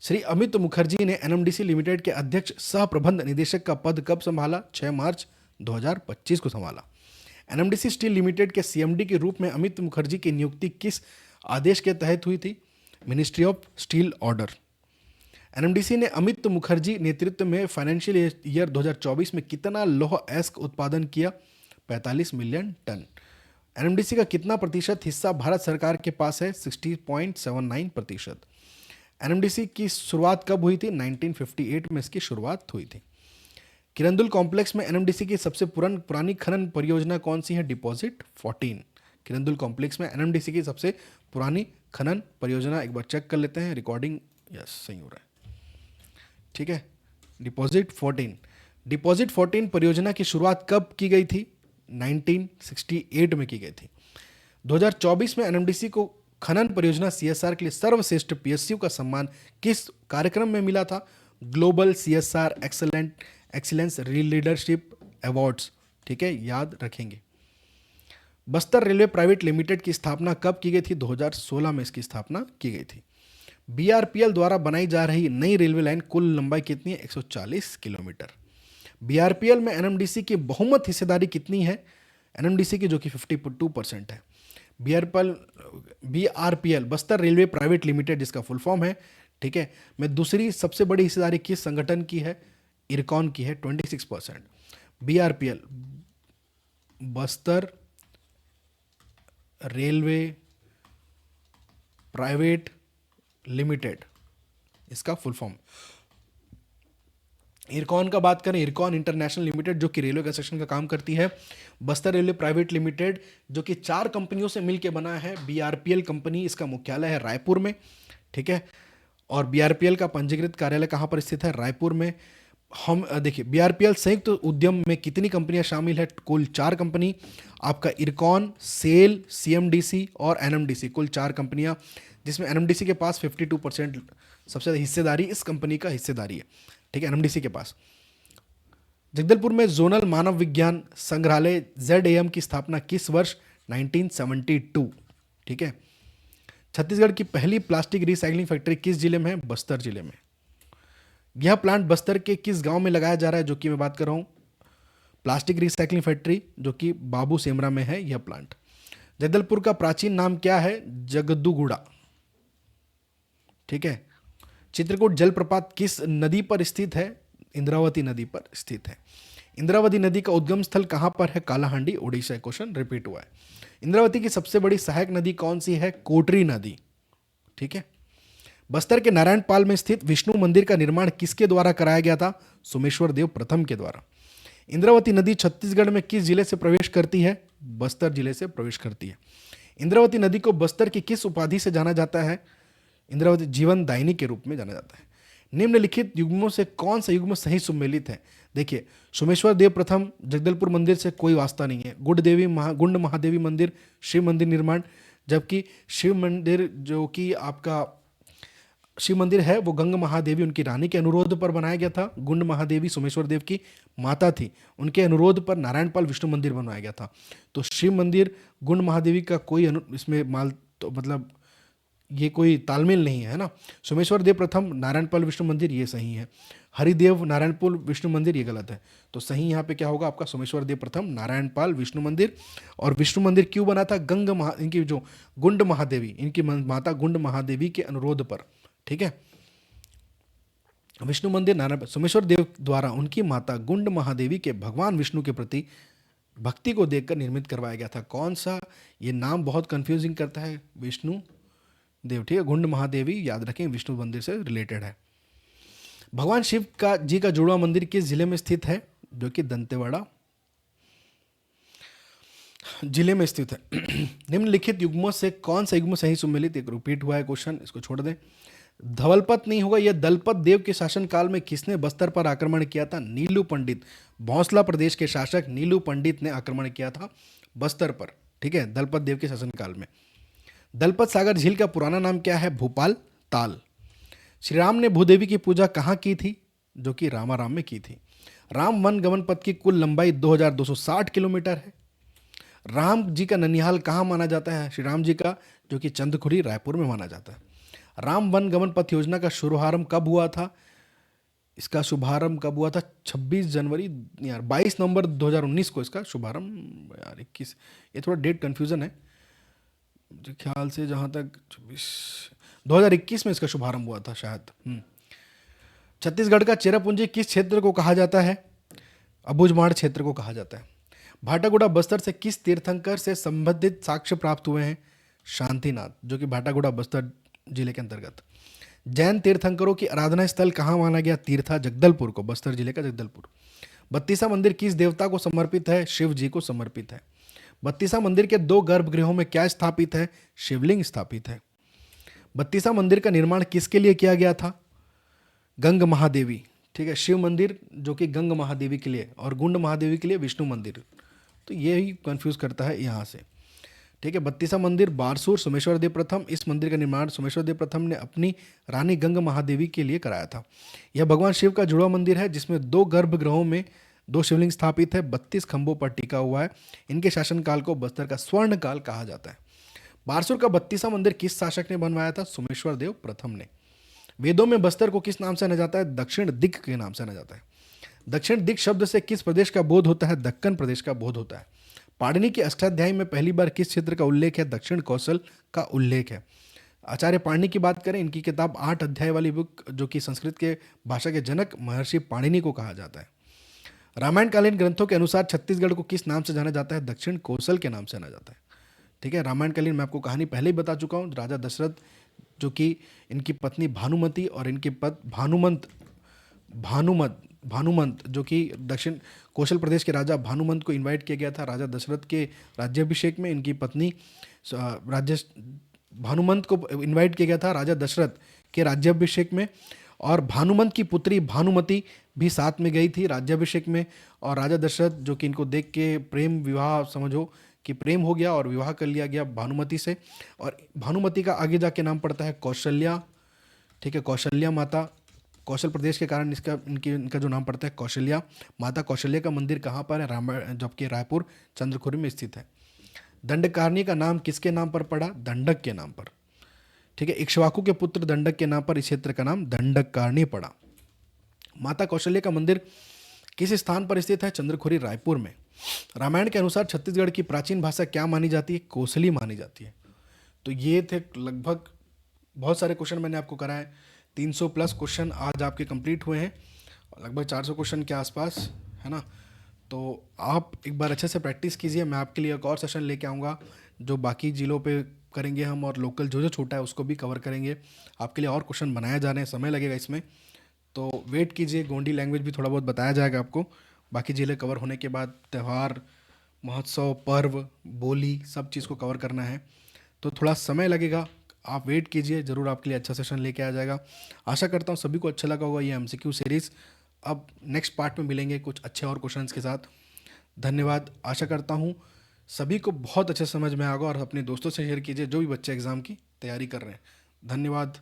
[SPEAKER 1] श्री अमित मुखर्जी ने एनएमडीसी लिमिटेड के अध्यक्ष सह प्रबंध निदेशक का पद कब संभाला? 6 मार्च 2025 को संभाला। एनएमडीसी स्टील लिमिटेड के सीएमडी के रूप में अमित मुखर्जी की नियुक्ति किस आदेश के तहत हुई थी? Ministry of steel order. NMDC ने अमित मुखर्जी नेतृत्व में फाइनेंशियल ईयर 2024 में कितना लौह अयस्क उत्पादन किया? 45 मिलियन टन। एनएमडीसी का कितना प्रतिशत हिस्सा भारत सरकार के पास है? 60.79%। एनएमडीसी की शुरुआत कब हुई थी? 1958 में इसकी शुरुआत हुई थी। किरंदुल कॉम्प्लेक्स में एनएमडीसी की सबसे पुरानी खनन परियोजना कौन सी है? डिपॉजिट 14। किरंदुल कॉम्प्लेक्स में एनएमडीसी की सबसे पुरानी खनन परियोजना, एक बार चेक कर लेते हैं, रिकॉर्डिंग यस सही हो रहा है। ठीक है, डिपॉजिट 14। डिपॉजिट 14 परियोजना की शुरुआत कब की गई थी? 1968 में की गई थी। 2024 में एनएमडीसी को खनन परियोजना सीएसआर के लिए सर्वश्रेष्ठ पीएसयू का सम्मान किस कार्यक्रम में मिला था? Global CSR excellence leadership awards. ठीक है, याद रखेंगे। बस्तर रेलवे प्राइवेट लिमिटेड की स्थापना कब की गई थी? 2016 में इसकी स्थापना की गई थी। बीआरपीएल द्वारा बनाई जा रही नई रेलवे लाइन कुल लंबाई कितनी है? 140 किलोमीटर। बीआरपीएल में एनएमडीसी की बहुमत हिस्सेदारी कितनी है? एनएमडीसी की जो कि 52% है। बीआरपीएल बस्तर रेलवे प्राइवेट लिमिटेड, जिसका फुल फॉर्म है, ठीक है, में दूसरी सबसे बड़ी हिस्सेदारी किस संगठन की है? इरकॉन की है, 26%। बीआरपीएल बस्तर रेलवे प्राइवेट लिमिटेड, इसका फुल फॉर्म। इरकॉन का बात करें, इरकॉन इंटरनेशनल लिमिटेड, जो कि रेलवे कंस्ट्रक्शन का काम करती है। बस्तर रेलवे प्राइवेट लिमिटेड, जो कि 4 कंपनियों से मिलकर बना है। बीआरपीएल कंपनी, इसका मुख्यालय है रायपुर में। ठीक है, और बीआरपीएल का पंजीकृत कार्यालय कहाँ पर स्थित है? रायपुर में। हम देखिए, बीआरपीएल संयुक्त उद्यम में कितनी कंपनियां शामिल है? कुल 4 कंपनी। आपका इरकॉन, सेल, सीएमडीसी और एनएमडीसी, कुल 4 कंपनियां, जिसमें एनएमडीसी के पास 52% सबसे ज़्यादा हिस्सेदारी इस कंपनी का हिस्सेदारी है। ठीक है, एनएमडीसी के पास। जगदलपुर में जोनल मानव विज्ञान संग्रहालय ZAM की स्थापना किस वर्ष? 1972। ठीक है। छत्तीसगढ़ की पहली प्लास्टिक रिसाइकलिंग फैक्ट्री किस जिले में है? बस्तर जिले में। यह प्लांट बस्तर के किस गांव में लगाया जा रहा है, जो कि मैं बात कर रहा हूं? प्लास्टिक रिसाइकलिंग फैक्ट्री जो कि बाबू सेमरा में है यह प्लांट। जगदलपुर का प्राचीन नाम क्या है? जगदूगुड़ा। ठीक है। चित्रकूट जलप्रपात किस नदी पर स्थित है? इंद्रावती नदी पर स्थित है। इंद्रावती नदी का उद्गम स्थल कहां पर है? कालाहांडी, उड़ीसा। क्वेश्चन रिपीट हुआ है। इंद्रावती की सबसे बड़ी सहायक नदी कौन सी है? कोटरी नदी। ठीक है। बस्तर के नारायणपाल में स्थित विष्णु मंदिर का निर्माण किसके द्वारा कराया गया था? सोमेश्वर देव प्रथम के द्वारा। इंद्रावती नदी छत्तीसगढ़ में किस जिले से प्रवेश करती है? बस्तर जिले से प्रवेश करती है। इंद्रावती नदी को बस्तर की किस उपाधि से जाना जाता है? इंद्रावती जीवन दायिनी के रूप में जाना जाता है। निम्नलिखित युग्मों से कौन सा युग्म सही सुमेलित है? देखिए, सोमेश्वर देव प्रथम जगदलपुर मंदिर से कोई वास्ता नहीं है। गुंड महादेवी मंदिर शिव मंदिर निर्माण, जबकि शिव मंदिर जो कि आपका शिव मंदिर है वो गंगा महादेवी उनकी रानी के अनुरोध पर बनाया गया था। गुंड महादेवी सोमेश्वर देव की माता थी, उनके अनुरोध पर नारायणपाल विष्णु मंदिर बनवाया गया था। तो शिव मंदिर गुंड महादेवी का कोई इसमें माल तो मतलब ये कोई तालमेल नहीं है ना। सोमेश्वर देव प्रथम नारायणपाल विष्णु मंदिर ये सही है। हरिदेव नारायणपुर विष्णु मंदिर ये गलत है। तो सही यहाँ पे क्या होगा आपका? सोमेश्वर देव प्रथम नारायणपाल विष्णु मंदिर। और विष्णु मंदिर क्यों बना था? इनकी जो गुंड महादेवी, इनकी माता गुंड महादेवी के अनुरोध पर। ठीक है। विष्णु मंदिर नारायण सोमेश्वर देव द्वारा उनकी माता गुंड महादेवी के भगवान विष्णु के प्रति भक्ति को देखकर निर्मित करवाया गया था। कौन सा? ये नाम बहुत कंफ्यूजिंग करता है। विष्णु देव। ठीक है। गुंड महादेवी याद रखें, विष्णु मंदिर से रिलेटेड है। भगवान शिव का जी का जुड़वा मंदिर किस जिले में स्थित है? जो कि दंतेवाड़ा जिले में स्थित है। निम्नलिखित युग्मों से कौन सा युग्म सही सुमेलित? एक रिपीट हुआ है क्वेश्चन, इसको छोड़ दें। धवलपत नहीं होगा। यह दलपत देव के शासन काल में किसने बस्तर पर आक्रमण किया था? नीलू पंडित। भौसला प्रदेश के शासक नीलू पंडित ने आक्रमण किया था बस्तर पर। ठीक है। दलपत देव के शासन काल में। दलपत सागर झील का पुराना नाम क्या है? भोपाल ताल। श्री राम ने भूदेवी की पूजा कहाँ की थी? जो कि रामाराम में की थी। राम वन गमन पथ की कुल लंबाई 2260 किलोमीटर है। राम जी का ननिहाल कहाँ माना जाता है? श्री राम जी का जो कि चंदखुरी रायपुर में माना जाता है। राम वन गमन पथ योजना का शुभारंभ कब हुआ था? इसका शुभारंभ कब हुआ था? 26 जनवरी यार 22 नवंबर 2019 को इसका शुभारंभ। यार 21, ये थोड़ा डेट कन्फ्यूजन है मुझे ख्याल से, जहाँ तक 2021 में इसका शुभारंभ हुआ था शायद। छत्तीसगढ़ का चेरापूंजी किस क्षेत्र को कहा जाता है? अबुझमाड़ क्षेत्र को कहा जाता है। भाटागुड़ा बस्तर से किस तीर्थंकर से संबंधित साक्ष्य प्राप्त हुए हैं? शांतिनाथ, जो कि भाटागुड़ा बस्तर जिले के अंतर्गत। जैन तीर्थंकरों की आराधना स्थल कहाँ माना गया? तीर्था जगदलपुर को, बस्तर जिले का जगदलपुर। बत्तीसा मंदिर किस देवता को समर्पित है? शिव जी को समर्पित है। बत्तीसा मंदिर के 2 गर्भगृहों में क्या स्थापित है? शिवलिंग स्थापित है। बत्तीसा मंदिर का निर्माण किसके लिए किया गया था? गंग महादेवी। ठीक है। शिव मंदिर जो कि गंग महादेवी के लिए और गुंड महादेवी के लिए विष्णु मंदिर। तो ये ही कंफ्यूज करता है यहाँ से। ठीक है। बत्तीसा मंदिर बारसूर सोमेश्वर देव प्रथम, इस मंदिर का निर्माण सोमेश्वर देव प्रथम ने अपनी रानी गंग महादेवी के लिए कराया था। यह भगवान शिव का जुड़वा मंदिर है जिसमें 2 गर्भगृहों में 2 शिवलिंग स्थापित है, 32 खंभों पर टिका हुआ है। इनके शासनकाल को बस्तर का स्वर्ण काल कहा जाता है। बारसूर का बत्तीसा मंदिर किस शासक ने बनवाया था? सोमेश्वर देव प्रथम ने। वेदों में बस्तर को किस नाम से जाना जाता है? दक्षिण दिक् के नाम से जाना जाता है। दक्षिण दिक् शब्द से किस प्रदेश का बोध होता है? दक्कन प्रदेश का बोध होता है। पाणिनि के अष्टाध्यायी में पहली बार किस क्षेत्र का उल्लेख है? दक्षिण कौशल का उल्लेख है। आचार्य पाणिनि की बात करें, इनकी किताब 8 अध्याय वाली बुक जो कि संस्कृत के भाषा के जनक महर्षि पाणिनि को कहा जाता है। रामायणकालीन ग्रंथों के अनुसार छत्तीसगढ़ को किस नाम से जाना जाता है? दक्षिण कौशल के नाम से जाना जाता है। ठीक है। रामायणकालीन मैं आपको कहानी पहले ही बता चुका हूँ। राजा दशरथ जो कि इनकी पत्नी भानुमति और इनके पति भानुमंत जो कि दक्षिण कौशल प्रदेश के राजा भानुमंत को इनवाइट किया गया था राजा दशरथ के राज्याभिषेक में। इनकी पत्नी भानुमंत को इनवाइट किया गया था राजा दशरथ के राज्याभिषेक में, और भानुमंत की पुत्री भानुमति भी साथ में गई थी राज्याभिषेक में। और राजा दशरथ जो कि इनको देख के प्रेम विवाह, समझो कि प्रेम हो गया और विवाह कर लिया गया भानुमति से। और भानुमति का आगे जाके नाम पड़ता है कौशल्या। ठीक है। कौशल्या माता कौशल प्रदेश के कारण इनका जो नाम पड़ता है कौशल्या। माता कौशल्या का मंदिर कहाँ पर है? रामायण, जबकि रायपुर चंद्रखुरी में स्थित है। दंडकारण्य का नाम किसके नाम पर पड़ा? दंडक के नाम पर। ठीक है, इक्ष्वाकु के पुत्र दंडक के नाम पर इस क्षेत्र का नाम दंडकारण्य पड़ा। माता कौशल्या का मंदिर किस स्थान पर स्थित है? चंद्रखुरी रायपुर में। रामायण के अनुसार छत्तीसगढ़ की प्राचीन भाषा क्या मानी जाती है? कोसली मानी जाती है। तो ये थे लगभग, बहुत सारे क्वेश्चन मैंने आपको कराए। 300 प्लस क्वेश्चन आज आपके कंप्लीट हुए हैं, लगभग 400 क्वेश्चन के आसपास, है ना। तो आप एक बार अच्छे से प्रैक्टिस कीजिए। मैं आपके लिए एक और सेशन लेके आऊँगा जो बाकी जिलों पे करेंगे हम, और लोकल जो जो छोटा है उसको भी कवर करेंगे। आपके लिए और क्वेश्चन बनाए जा रहे हैं, समय लगेगा इसमें, तो वेट कीजिए। गोंडी लैंग्वेज भी थोड़ा बहुत बताया जाएगा आपको। बाकी जिले कवर होने के बाद त्यौहार, महोत्सव, पर्व, बोली, सब चीज़ को कवर करना है, तो थोड़ा समय लगेगा। आप वेट कीजिए, ज़रूर आपके लिए अच्छा सेशन लेके आ जाएगा। आशा करता हूँ सभी को अच्छा लगा होगा ये एमसीक्यू सीरीज़। अब नेक्स्ट पार्ट में मिलेंगे कुछ अच्छे और क्वेश्चंस के साथ। धन्यवाद। आशा करता हूँ सभी को बहुत अच्छे समझ में आएगा, और अपने दोस्तों से शेयर कीजिए जो भी बच्चे एग्ज़ाम की तैयारी कर रहे हैं। धन्यवाद।